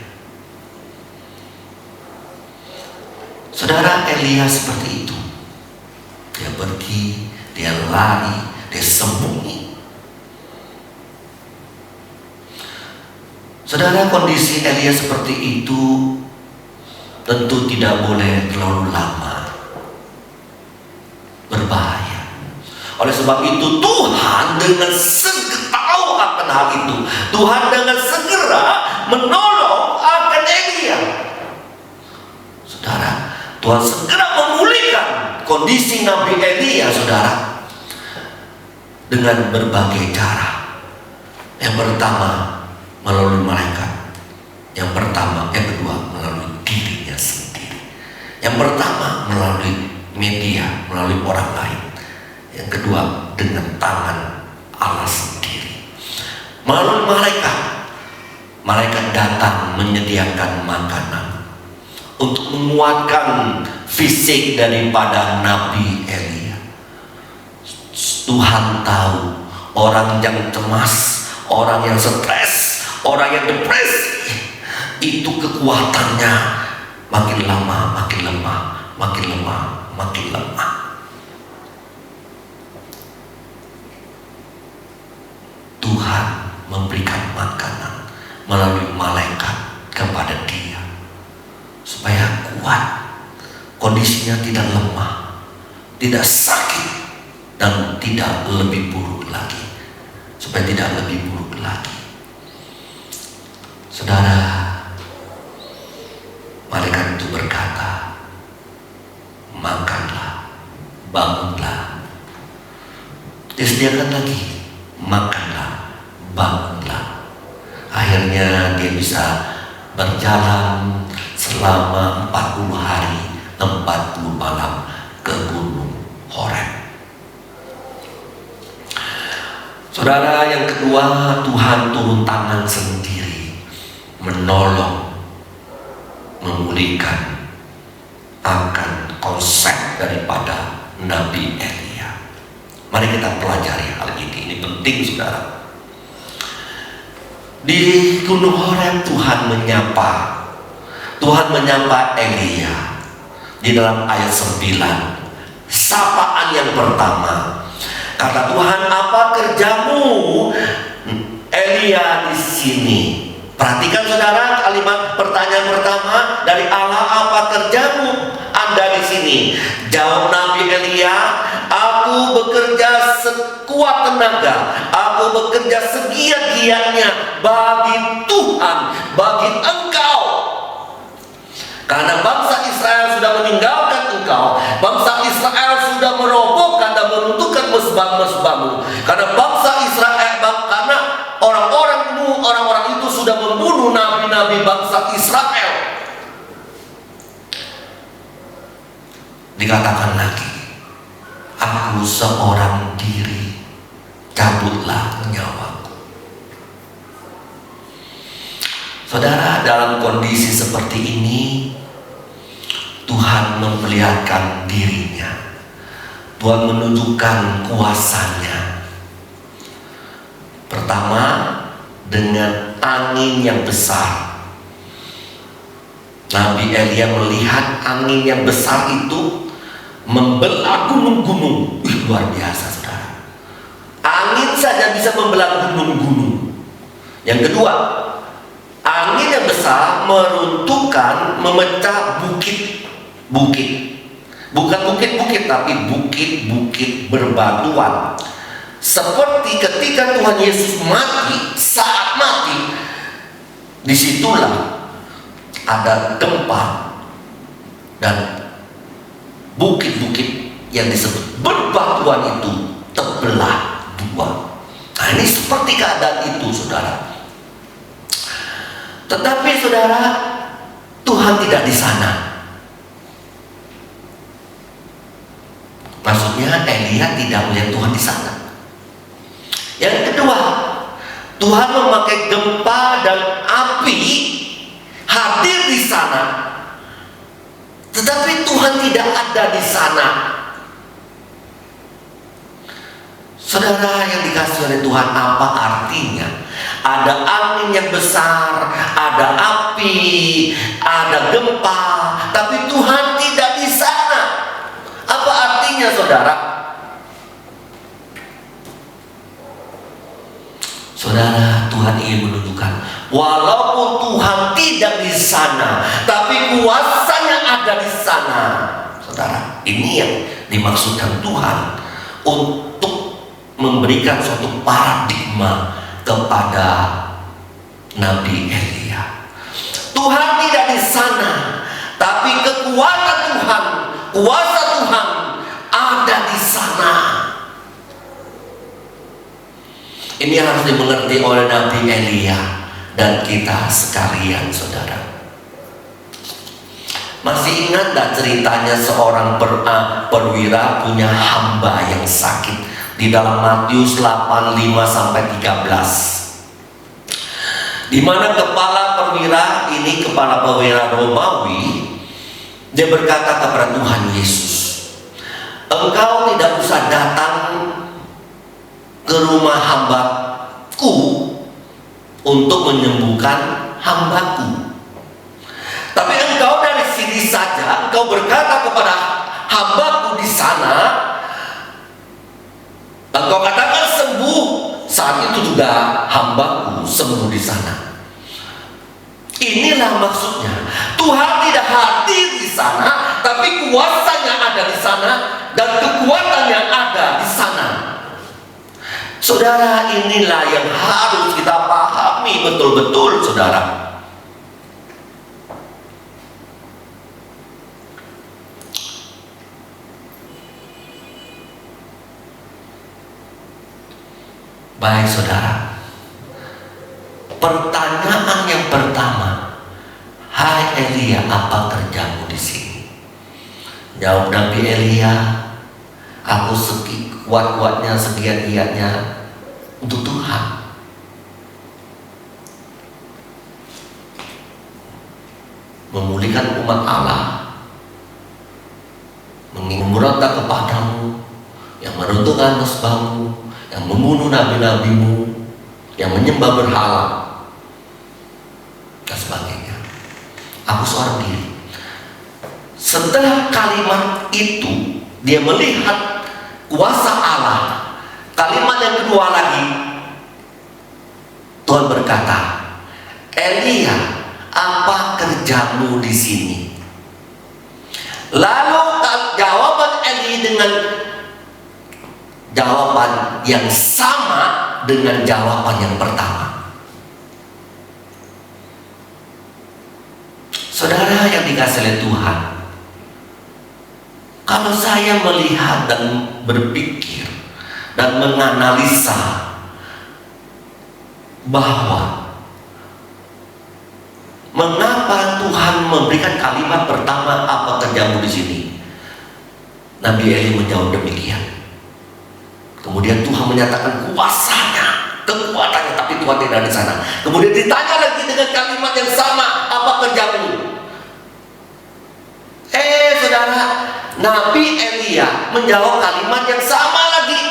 Saudara, Elia seperti itu. Dia pergi, dia lari, dia sembunyi. Saudara, kondisi Elia seperti itu tentu tidak boleh terlalu lama, berbahaya. Oleh sebab itu Tuhan dengan segera tahu akan hal itu. Tuhan dengan segera menolong akan Elia. Saudara, Tuhan segera memulihkan kondisi Nabi Elia, saudara, dengan berbagai cara. Yang pertama, melalui malaikat. Yang kedua melalui dirinya sendiri. Yang pertama melalui media, melalui orang lain. Yang kedua dengan tangan Allah sendiri. Melalui malaikat. Malaikat datang menyediakan makanan. untuk menguatkan fisik daripada Nabi Elia. Tuhan tahu orang yang cemas, orang yang stres, orang yang depresi, itu kekuatannya makin lama makin lemah, makin lemah, makin lemah. Tuhan memberikan makanan melalui malaikat kepada dia supaya kuat, kondisinya tidak lemah, tidak sakit, dan tidak lebih buruk lagi. Supaya tidak lebih buruk lagi. Saudara, malaikat itu berkata, makanlah, bangunlah. Disediakan lagi, makanlah, bangunlah. Akhirnya dia bisa berjalan selama 40 hari 40 malam ke Gunung Horeb. Saudara, yang kedua, Tuhan turun tangan sendiri menolong, memulihkan akan konsep daripada Nabi Elia. Mari kita pelajari hal ini penting, saudara. Di Gunung Horeb Tuhan menyapa Elia di dalam ayat 9. Sapaan yang pertama, kata Tuhan, apa kerjamu, Elia, di sini? Perhatikan saudara, kalimat pertanyaan pertama dari Allah, apa kerjamu Anda di sini? Jawab Nabi Elia, aku bekerja sekuat tenaga, aku bekerja segiat-giatnya bagi Tuhan, bagi engkau. Karena bangsa Israel sudah meninggalkan engkau, bangsa Israel sudah merobohkan dan meruntuhkan mesbah-mesbahmu. Karena bangsa Israel, karena orang-orang itu sudah membunuh nabi-nabi bangsa Israel. Dikatakan lagi, aku seorang diri, cabutlah nyawaku. Saudara, dalam kondisi seperti ini Tuhan memperlihatkan dirinya. Tuhan menunjukkan kuasanya. Pertama, dengan angin yang besar. Nabi Elia melihat angin yang besar itu membelah gunung-gunung. Luar biasa, saudara. Angin saja bisa membelah gunung-gunung. Yang kedua, angin yang besar meruntuhkan, memecah bukit-bukit. Bukan bukit-bukit, tapi bukit-bukit berbatuan. Seperti ketika Tuhan Yesus mati, saat mati, disitulah ada gempa dan bukit-bukit yang disebut berbatuan itu terbelah dua. Nah, ini seperti keadaan itu, saudara. Tetapi saudara, Tuhan tidak di sana. Maksudnya Elia tidak melihat Tuhan di sana. Yang kedua, Tuhan memakai gempa dan api hadir di sana, tetapi Tuhan tidak ada di sana. Saudara yang dikasihi oleh Tuhan, apa artinya? Ada angin yang besar, ada api, ada gempa, tapi Tuhan tidak di sana. Apa artinya, saudara? Saudara, Tuhan ingin menunjukkan, walaupun Tuhan tidak di sana, tapi kuasanya ada di sana. Saudara, ini yang dimaksudkan Tuhan untuk memberikan suatu paradigma kepada Nabi Elia. Tuhan tidak di sana, tapi kekuatan Tuhan, kuasa Tuhan ada di sana. Ini harus dimengerti oleh Nabi Elia dan kita sekalian, saudara. Masih ingat gak ceritanya seorang perwira punya hamba yang sakit di dalam Matius 8:5-13, di mana kepala perwira Romawi Dia berkata kepada Tuhan Yesus, "Engkau tidak usah datang ke rumah hambaku untuk menyembuhkan hambaku. Tapi engkau dari sini saja, engkau berkata kepada hambaku di sana, engkau katakan sembuh." Saat itu juga hambaku sembuh di sana. Inilah maksudnya, Tuhan tidak hadir di sana, tapi kuasanya ada di sana dan kekuatan yang ada di sana. Saudara, inilah yang harus kita pahami betul-betul, saudara. Baik, saudara. Pertanyaan yang pertama, "Hai Elia, apa kerjamu di sini?" Jawab Nabi Elia, "Aku kuat-kuatnya, segiat-giatnya untuk Tuhan." Memulihkan umat Allah, memberontak kepadamu, yang meruntuhkan mesbahmu, yang membunuh nabi-nabimu, yang menyembah berhala, dan sebagainya. Aku seorang diri. Setelah kalimat itu, dia melihat kuasa Allah. Kalimat yang kedua lagi, Tuhan berkata, "Elia, apa kerjamu di sini?" Lalu jawaban Elia dengan jawaban yang sama dengan jawaban yang pertama. Saudara yang dikasihi oleh Tuhan, kalau saya melihat dan berpikir dan menganalisa bahwa mengapa Tuhan memberikan kalimat pertama, "Apa kerjamu di sini?" Nabi Eli menjawab demikian. Kemudian Tuhan menyatakan kuasanya, kekuatannya, tapi Tuhan tidak di sana. Kemudian ditanya lagi dengan kalimat yang sama, "Apa kerjamu?" Saudara, Nabi Elia menjawab kalimat yang sama lagi.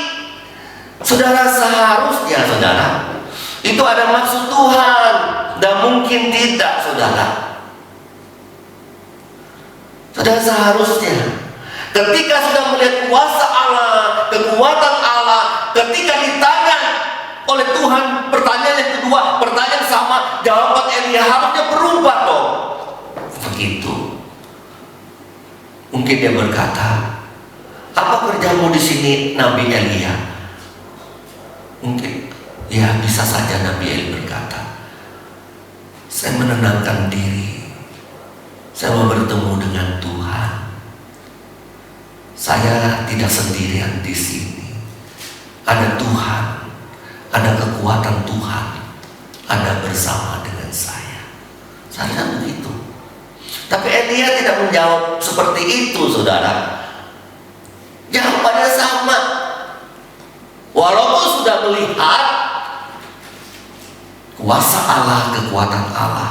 Saudara, seharusnya saudara, itu ada maksud Tuhan, dan mungkin tidak, saudara. Saudara, seharusnya ketika sudah melihat kuasa Allah, kekuatan Allah, ketika ditanya oleh Tuhan pertanyaan yang kedua, pertanyaan sama, jawaban Elia harusnya berubah dong. Begitu. Mungkin dia berkata, "Apa kerjamu di sini, Nabi Elia?" Mungkin, ya bisa saja Nabi Elia berkata, "Saya menenangkan diri. Saya mau bertemu dengan Tuhan. Saya tidak sendirian di sini. Ada Tuhan, ada kekuatan Tuhan, ada bersama dengan saya." Saya begitu. Tapi Elia tidak menjawab seperti itu, saudara. Jawabannya sama. Walaupun sudah melihat kuasa Allah, kekuatan Allah.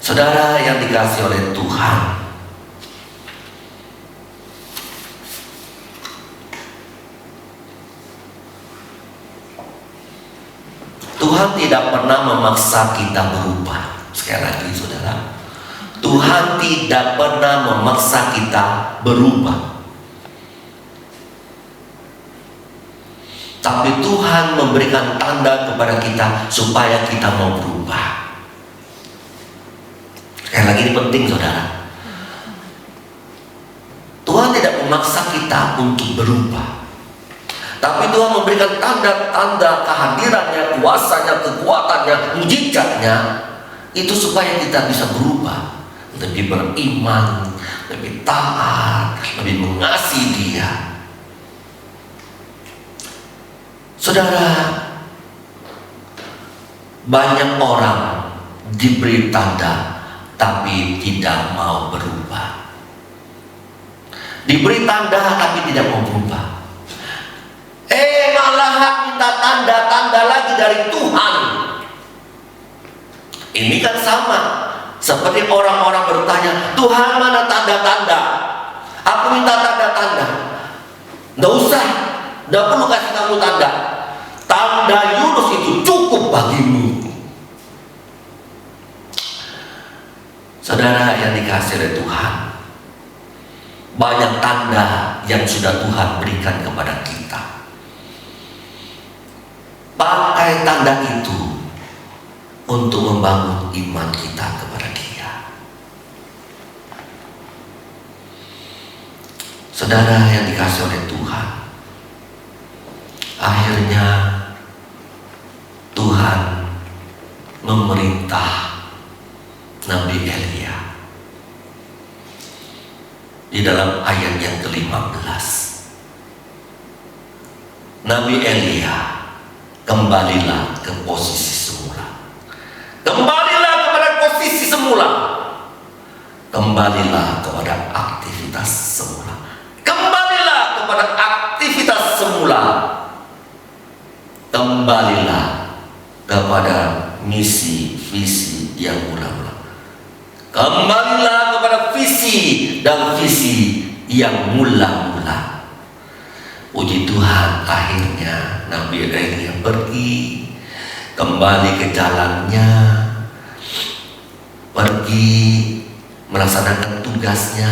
Saudara yang dikasihi oleh Tuhan, Tuhan tidak pernah memaksa kita berubah. Sekali lagi, saudara, Tuhan tidak pernah memaksa kita berubah. Tapi Tuhan memberikan tanda kepada kita supaya kita mau berubah. Sekali lagi, ini penting, saudara. Tuhan tidak memaksa kita untuk berubah, tapi Tuhan memberikan tanda-tanda kehadirannya, kuasanya, kekuatannya, mujizatnya, itu supaya kita bisa berubah, lebih beriman, lebih taat, lebih mengasihi Dia. Saudara, banyak orang diberi tanda tapi tidak mau berubah. Diberi tanda tapi tidak mau berubah. Malahan minta tanda-tanda lagi dari Tuhan. Ini kan sama. Seperti orang-orang bertanya, Tuhan mana tanda-tanda? Aku minta tanda-tanda. Nggak usah, nggak perlu kasih kamu tanda. Tanda Yunus itu cukup bagimu. Saudara yang dikasihi oleh Tuhan, banyak tanda yang sudah Tuhan berikan kepada kita. Pakai tanda itu untuk membangun iman kita kepada Dia. Saudara yang dikasihi oleh Tuhan, akhirnya Tuhan memerintah Nabi Elia di dalam ayat yang ke-15. Nabi Elia, kembalilah ke posisi semula. Kembalilah kepada posisi semula. Kembalilah kepada aktivitas semula. Kembalilah kepada aktivitas semula. Kembalilah kepada misi, visi yang mula-mula. Kembalilah kepada visi dan visi yang mula-mula. Puji Tuhan, akhirnya Nabi Elia pergi, kembali ke jalannya, pergi melaksanakan tugasnya,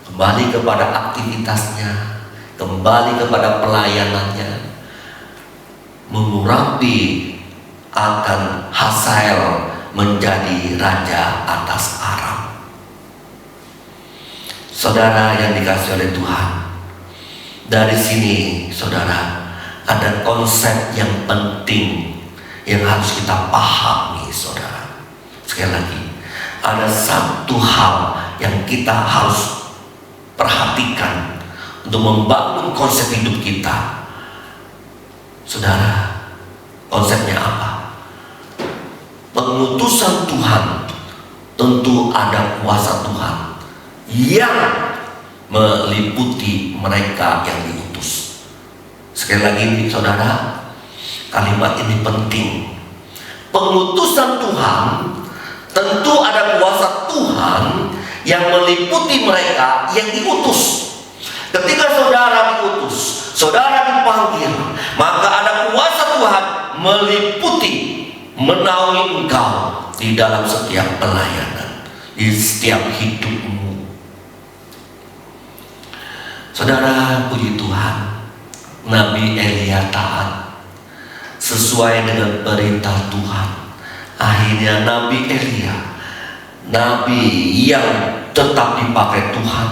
kembali kepada aktivitasnya, kembali kepada pelayanannya, mengurapi akan Hazael menjadi raja atas Aram. Saudara yang dikasihi oleh Tuhan, dari sini saudara ada konsep yang penting yang harus kita pahami, saudara. Sekali lagi, ada satu hal yang kita harus perhatikan untuk membangun konsep hidup kita. Saudara, konsepnya apa? Pengutusan Tuhan tentu ada kuasa Tuhan yang meliputi mereka yang diutus. Sekali lagi saudara, kalimat ini penting. Pengutusan Tuhan tentu ada kuasa Tuhan yang meliputi mereka yang diutus. Ketika saudara diutus, saudara dipanggil, maka ada kuasa Tuhan meliputi, menaungi engkau di dalam setiap pelayanan, di setiap hidupmu. Saudara, puji Tuhan, Nabi Elia taat sesuai dengan perintah Tuhan. Akhirnya Nabi Elia, nabi yang tetap dipakai Tuhan,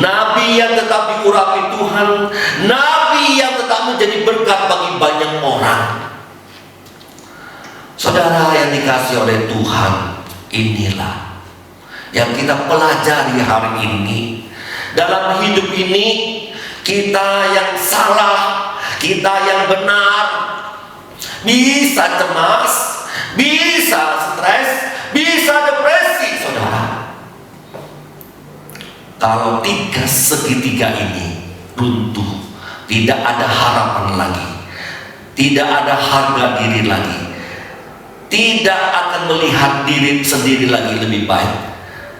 nabi yang tetap diurapi Tuhan, nabi yang tetap menjadi berkat bagi banyak orang. Saudara yang dikasihi oleh Tuhan, inilah yang kita pelajari hari ini. Dalam hidup ini, kita yang salah, kita yang benar, bisa cemas, bisa stres, bisa depresi, saudara. Kalau segitiga ini runtuh, tidak ada harapan lagi, tidak ada harga diri lagi, tidak akan melihat diri sendiri lagi lebih baik,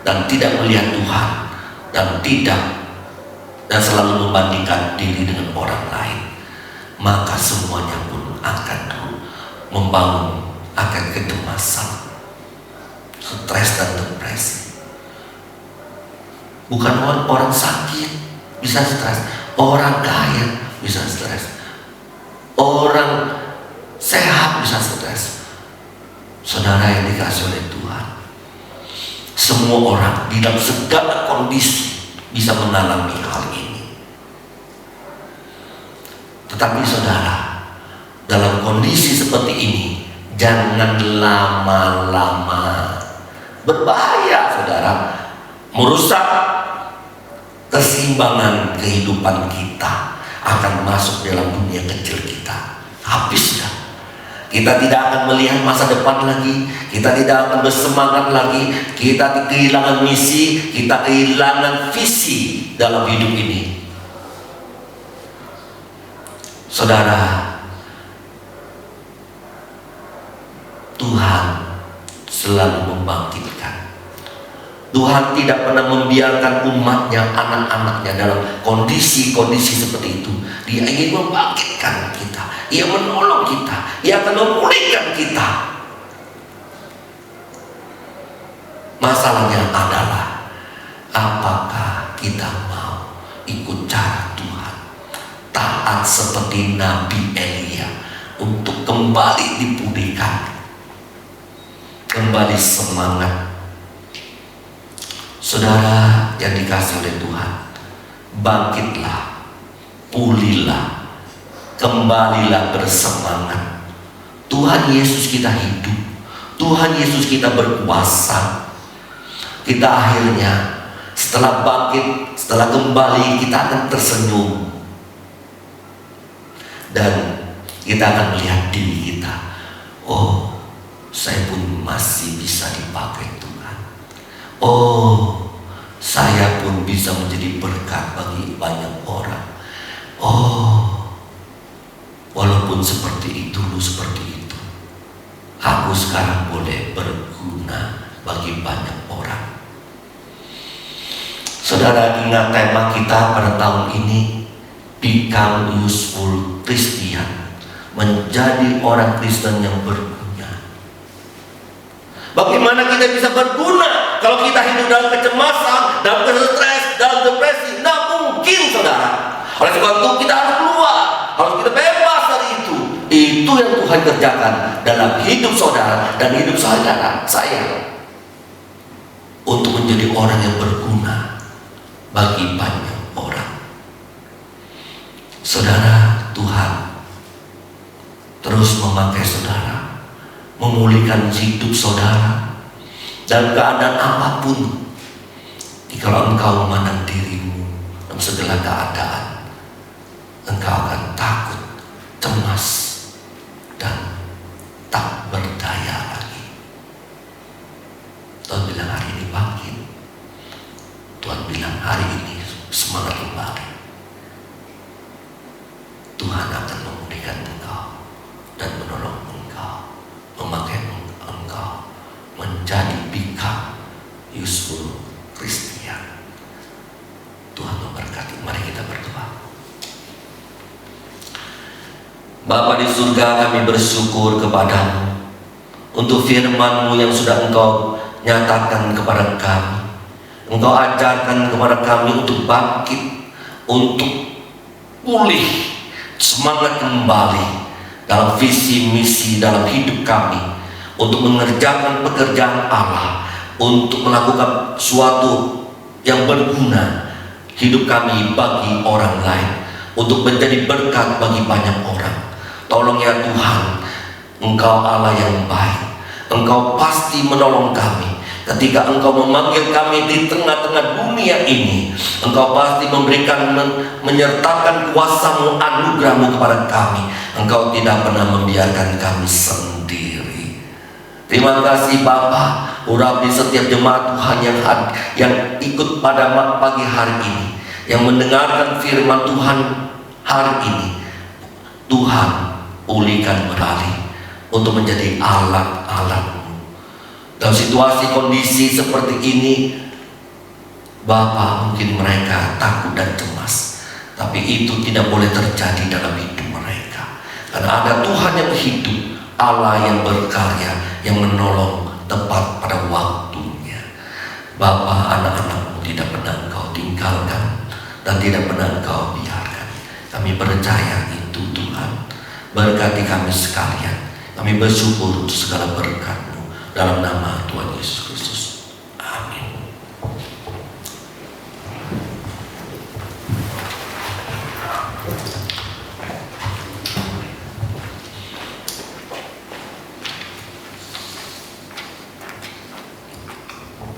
dan tidak melihat Tuhan, dan selalu membandingkan diri dengan orang lain, maka semuanya pun akan membangun akan kecemasan, stres dan depresi. Bukan orang sakit bisa stres, orang kaya bisa stres, orang sehat bisa stres. Saudara yang dikasihi oleh Tuhan, semua orang di dalam segala kondisi bisa mengalami hal ini. Tetapi saudara, dalam kondisi seperti ini jangan lama-lama. Berbahaya saudara, merusak keseimbangan kehidupan kita, akan masuk dalam dunia kecil kita. Habis dah. Kita tidak akan melihat masa depan lagi, kita tidak akan bersemangat lagi, kita kehilangan misi, kita kehilangan visi dalam hidup ini. Saudara, Tuhan selalu membangkitkan. Tuhan tidak pernah membiarkan umatnya, anak-anaknya dalam kondisi-kondisi seperti itu. Dia ingin membangkitkan kita, Ia menolong kita, Ia akan memulihkan kita. Masalahnya adalah, apakah kita mau ikut cara Tuhan, taat seperti Nabi Elia untuk kembali dipulihkan, kembali semangat. Saudara yang dikasih oleh Tuhan, bangkitlah, pulihlah, kembalilah bersemangat. Tuhan Yesus kita hidup, Tuhan Yesus kita berkuasa. Kita akhirnya setelah bangkit, setelah kembali, kita akan tersenyum. Dan kita akan melihat diri kita, oh, saya pun masih bisa dipakai Tuhan. Oh, saya pun bisa menjadi berkat bagi banyak orang. Oh, walaupun seperti itu, dulu seperti itu, aku sekarang boleh berguna bagi banyak orang. Saudara, ingat tema kita pada tahun ini, Become Useful Christian, menjadi orang Kristen yang berguna. Bagaimana kita bisa berguna kalau kita hidup dalam kecemasan, dalam stres, dalam depresi? Tidak mungkin, saudara. Oleh sebab itu kita harus keluar, harus kita bebas dari itu. Itu yang Tuhan kerjakan dalam hidup saudara dan hidup saya, untuk menjadi orang yang berguna bagi banyak orang. Saudara, Tuhan terus memakai saudara, memulihkan hidup saudara dalam keadaan apapun. Jikalau engkau memandang dirimu dalam segala keadaan, engkau akan takut, cemas, dan tak berdaya lagi. Tuhan bilang hari ini bangkit. Tuhan bilang hari ini semangat kembali. Tuhan akan memulihkan engkau dan menolong engkau, memakai engkau menjadi become useful Christian. Tuhan memberkati. Mari kita berdoa. Bapa di surga, kami bersyukur kepadamu untuk firman-Mu yang sudah Engkau nyatakan kepada kami. Engkau ajarkan kepada kami untuk bangkit, untuk pulih, semangat kembali dalam visi misi dalam hidup kami, untuk mengerjakan pekerjaan Allah, untuk melakukan suatu yang berguna hidup kami bagi orang lain, untuk menjadi berkat bagi banyak orang. Tolong ya Tuhan, Engkau Allah yang baik. Engkau pasti menolong kami ketika Engkau memanggil kami di tengah-tengah dunia ini. Engkau pasti memberikan, menyertakan kuasa-Mu, anugerah-Mu kepada kami. Engkau tidak pernah membiarkan kami sendiri. Terima kasih Bapa. Urapi setiap jemaat Tuhan yang ikut pada pagi hari ini, yang mendengarkan firman Tuhan hari ini. Tuhan, pulihkan kembali untuk menjadi alat-alat-Mu. Dalam situasi kondisi seperti ini, Bapa, mungkin mereka takut dan cemas, tapi itu tidak boleh terjadi dalam hidup mereka, karena ada Tuhan yang hidup, Allah yang berkarya, yang menolong tepat pada waktunya. Bapa, anak-anak-Mu tidak pernah Engkau tinggalkan dan tidak pernah Engkau biarkan. Kami percaya itu Tuhan. Berkati kami sekalian. Kami bersyukur untuk segala berkat-Mu dalam nama Tuhan Yesus Kristus. Amin.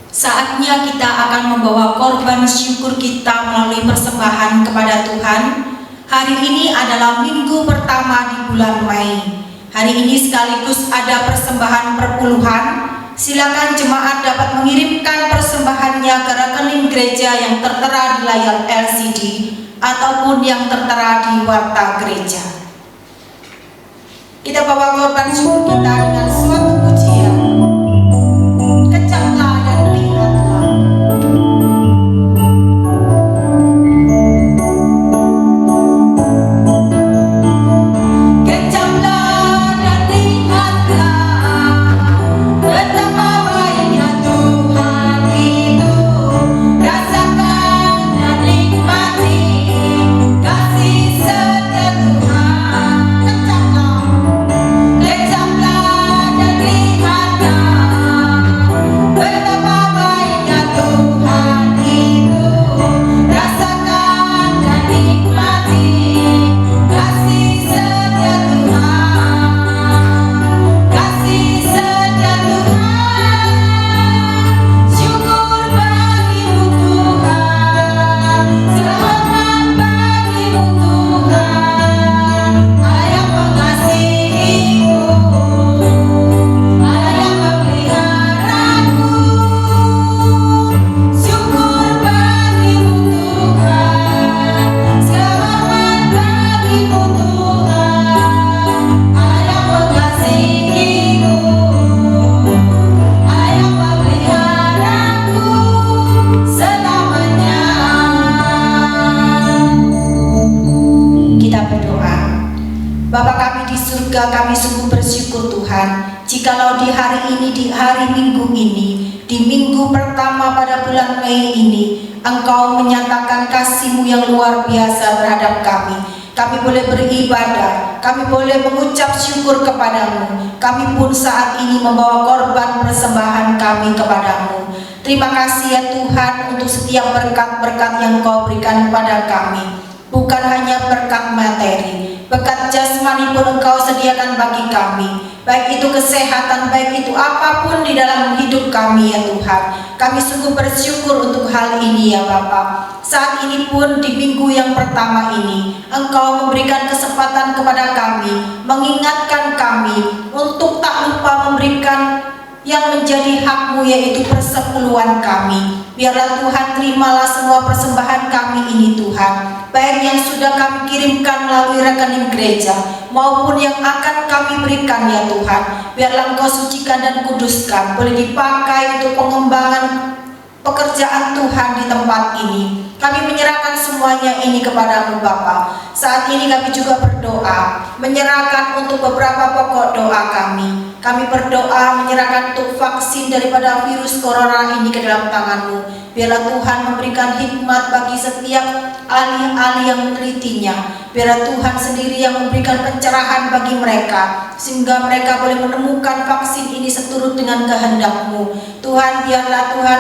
Saatnya kita akan membawa korban syukur kita melalui persembahan kepada Tuhan. Hari ini adalah minggu pertama di bulan Mei. Hari ini sekaligus ada persembahan perpuluhan. Silakan jemaat dapat mengirimkan persembahannya ke rekening gereja yang tertera di layar LCD ataupun yang tertera di warta gereja. Kita bawa korban syukur kita dengan suatu pujian. ini di hari Minggu ini, di minggu pertama pada bulan Mei ini, Engkau menyatakan kasih-Mu yang luar biasa terhadap kami. Kami boleh beribadah, kami boleh mengucap syukur kepadamu. Kami pun saat ini membawa korban persembahan kami kepadamu. Terima kasih ya Tuhan untuk setiap berkat-berkat yang Kau berikan kepada kami. Bukan hanya berkat materi, berkat jasmani pun Engkau sediakan bagi kami. Baik itu kesehatan, baik itu apapun di dalam hidup kami ya Tuhan. Kami sungguh bersyukur untuk hal ini ya Bapa. Saat ini pun di minggu yang pertama ini, Engkau memberikan kesempatan kepada kami, mengingatkan kami untuk tak lupa memberikan yang menjadi hak-Mu, yaitu persepuluhan kami. Biarlah Tuhan terimalah semua persembahan kami ini Tuhan, baik yang sudah kami kirimkan melalui rekening gereja maupun yang akan kami berikan ya Tuhan. Biarlah Engkau sucikan dan kuduskan, boleh dipakai untuk pengembangan pekerjaan Tuhan di tempat ini. Kami menyerahkan semuanya ini kepada-Mu Bapa. Saat ini kami juga berdoa, menyerahkan untuk beberapa pokok doa kami. Kami berdoa menyerahkan untuk vaksin daripada virus corona ini ke dalam tangan-Mu. Biarlah Tuhan memberikan hikmat bagi setiap ahli-ahli yang menelitinya. Biarlah Tuhan sendiri yang memberikan pencerahan bagi mereka, sehingga mereka boleh menemukan vaksin ini seturut dengan kehendak-Mu. Tuhan, biarlah Tuhan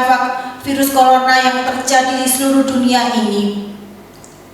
virus corona yang terjadi di seluruh dunia ini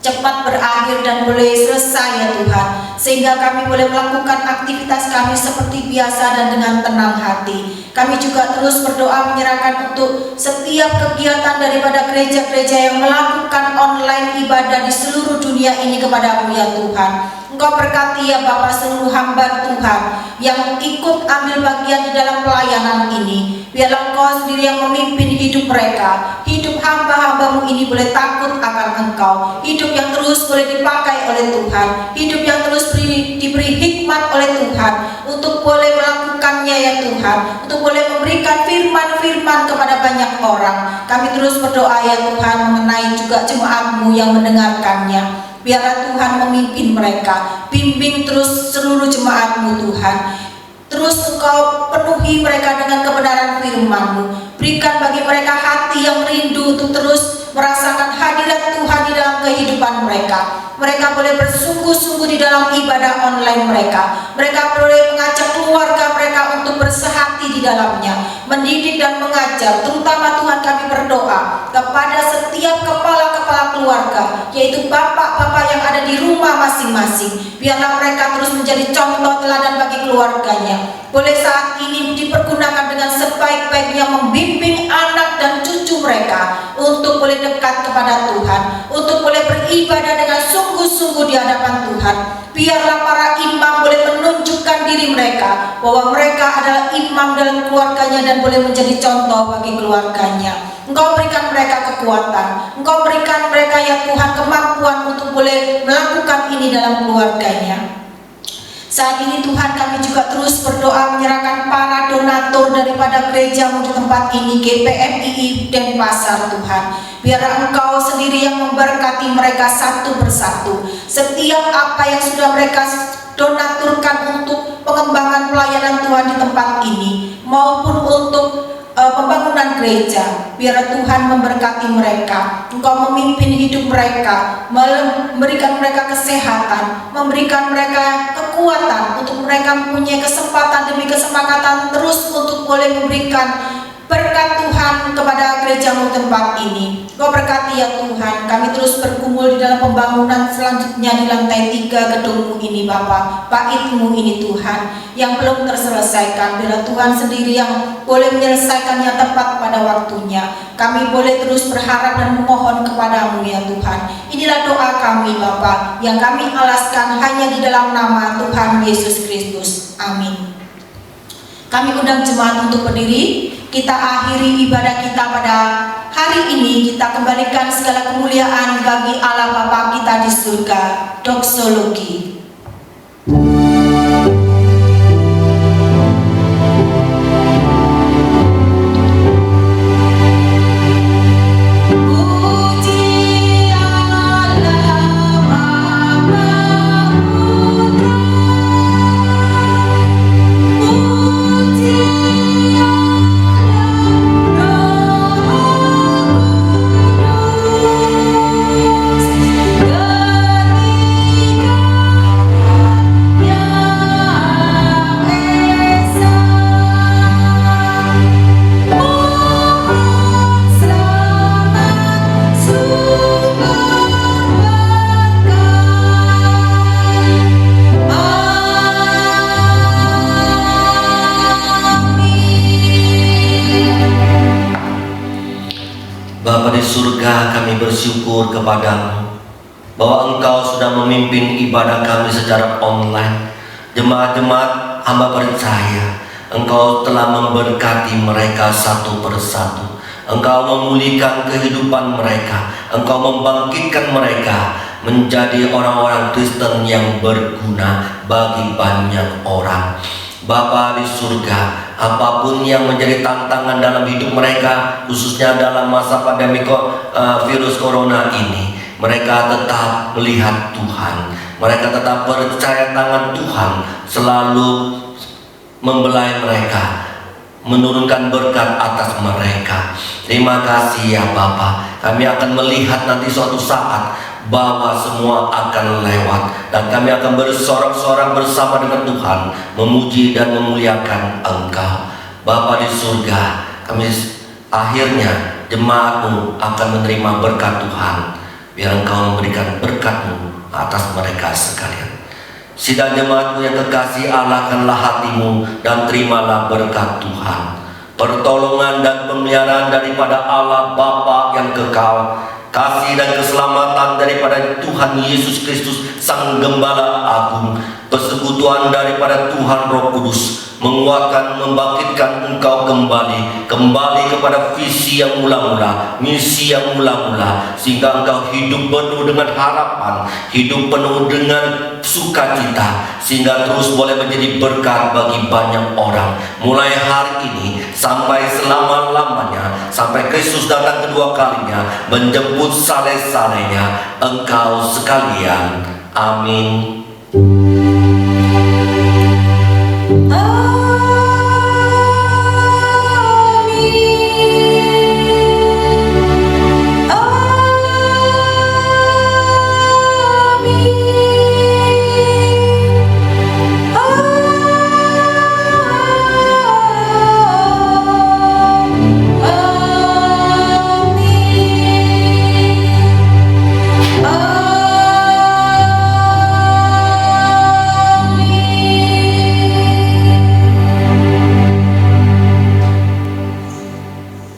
cepat berakhir dan boleh selesai ya Tuhan, sehingga kami boleh melakukan aktivitas kami seperti biasa dan dengan tenang hati. Kami juga terus berdoa menyerahkan untuk setiap kegiatan daripada gereja-gereja yang melakukan online ibadah di seluruh dunia ini kepada-Mu ya Tuhan. Engkau berkati ya Bapa seluruh hamba Tuhan yang ikut ambil bagian di dalam pelayanan ini. Biarlah Engkau sendiri yang memimpin hidup mereka. Hidup hamba-hamba-Mu ini boleh takut akan Engkau. Hidup yang terus boleh dipakai oleh Tuhan. Hidup yang terus diberi hikmat oleh Tuhan untuk boleh melakukannya ya Tuhan, untuk boleh memberikan firman-firman kepada banyak orang. Kami terus berdoa ya Tuhan mengenai juga jemaat-Mu yang mendengarkannya. Biarlah Tuhan memimpin mereka, bimbing terus seluruh jemaat-Mu Tuhan. Terus Engkau penuhi mereka dengan kebenaran firman-Mu. Berikan bagi mereka hati yang rindu untuk terus merasakan hadirat Tuhan di dalam kehidupan mereka. Mereka boleh bersungguh-sungguh di dalam ibadah online mereka. Mereka boleh mengajak keluarga mereka untuk bersehati di dalamnya, mendidik dan mengajar. Terutama Tuhan kami berdoa kepada setiap kepala-kepala keluarga, yaitu bapak-bapak yang ada di rumah masing-masing. Biarlah mereka terus menjadi contoh teladan bagi keluarganya. Boleh saat ini dipergunakan dengan sebaik-baiknya membimbing anak dan cucu mereka untuk boleh dekat kepada Tuhan, untuk boleh beribadah dengan sungguh-sungguh di hadapan Tuhan. Biarlah para imam boleh menunjukkan diri mereka bahwa mereka adalah imam dalam keluarganya dan boleh menjadi contoh bagi keluarganya. Engkau berikan mereka kekuatan, Engkau berikan mereka ya Tuhan kemampuan untuk boleh melakukan ini dalam keluarganya. Saat ini Tuhan kami juga terus berdoa menyerahkan para donatur daripada gereja-Mu di tempat ini, GPMII Denpasar Tuhan. Biarlah Engkau sendiri yang memberkati mereka satu persatu. Setiap apa yang sudah mereka donaturkan untuk pengembangan pelayanan Tuhan di tempat ini maupun untuk pembangunan gereja, biarlah Tuhan memberkati mereka. Engkau memimpin hidup mereka, memberikan mereka kesehatan, memberikan mereka kekuatan untuk mereka mempunyai kesempatan demi kesempatan terus untuk boleh memberikan berkat Tuhan kepada gereja-Mu tempat ini. Engkau berkati ya Tuhan, kami terus bergumul di dalam pembangunan selanjutnya di lantai 3 gedung-Mu ini Bapa, bait-Mu ini Tuhan yang belum terselesaikan. Biarlah Tuhan sendiri yang boleh menyelesaikannya tepat pada waktunya. Kami boleh terus berharap dan memohon kepada-Mu ya Tuhan. Inilah doa kami Bapa yang kami alaskan hanya di dalam nama Tuhan Yesus Kristus. Amin. Kami undang jemaat untuk berdiri. Kita akhiri ibadah kita pada hari ini. Kita kembalikan segala kemuliaan bagi Allah Bapa kita di surga. Doksologi. Puji Bapa di surga, kami bersyukur kepadamu bahwa Engkau sudah memimpin ibadah kami secara online. Jemaat-jemaat hamba percaya Engkau telah memberkati mereka satu persatu. Engkau memulihkan kehidupan mereka. Engkau membangkitkan mereka menjadi orang-orang Kristen yang berguna bagi banyak orang. Bapa di surga, apapun yang menjadi tantangan dalam hidup mereka, khususnya dalam masa pandemi virus corona ini, mereka tetap melihat Tuhan. Mereka tetap percaya tangan Tuhan selalu membelai mereka, menurunkan berkat atas mereka. Terima kasih ya Bapa. Kami akan melihat nanti suatu saat bahwa semua akan lewat, dan kami akan bersorak-sorak bersama dengan Tuhan, memuji dan memuliakan Engkau. Bapa di surga, kami akhirnya jemaat-Mu akan menerima berkat Tuhan. Biar Engkau memberikan berkat-Mu atas mereka sekalian. Sidang jemaat-Mu yang kekasih, alahkanlah hatimu dan terimalah berkat Tuhan. Pertolongan dan pemeliharaan daripada Allah Bapa yang kekal, kasih dan keselamatan daripada Tuhan Yesus Kristus Sang Gembala Agung, persekutuan daripada Tuhan Roh Kudus menguatkan, membangkitkan engkau kembali kepada visi yang mula-mula, misi yang mula-mula, sehingga engkau hidup penuh dengan harapan, hidup penuh dengan sukacita, sehingga terus boleh menjadi berkat bagi banyak orang, mulai hari ini sampai selama-lamanya, sampai Kristus datang kedua kalinya menjemput saleh-salehnya engkau sekalian. Amin. Oh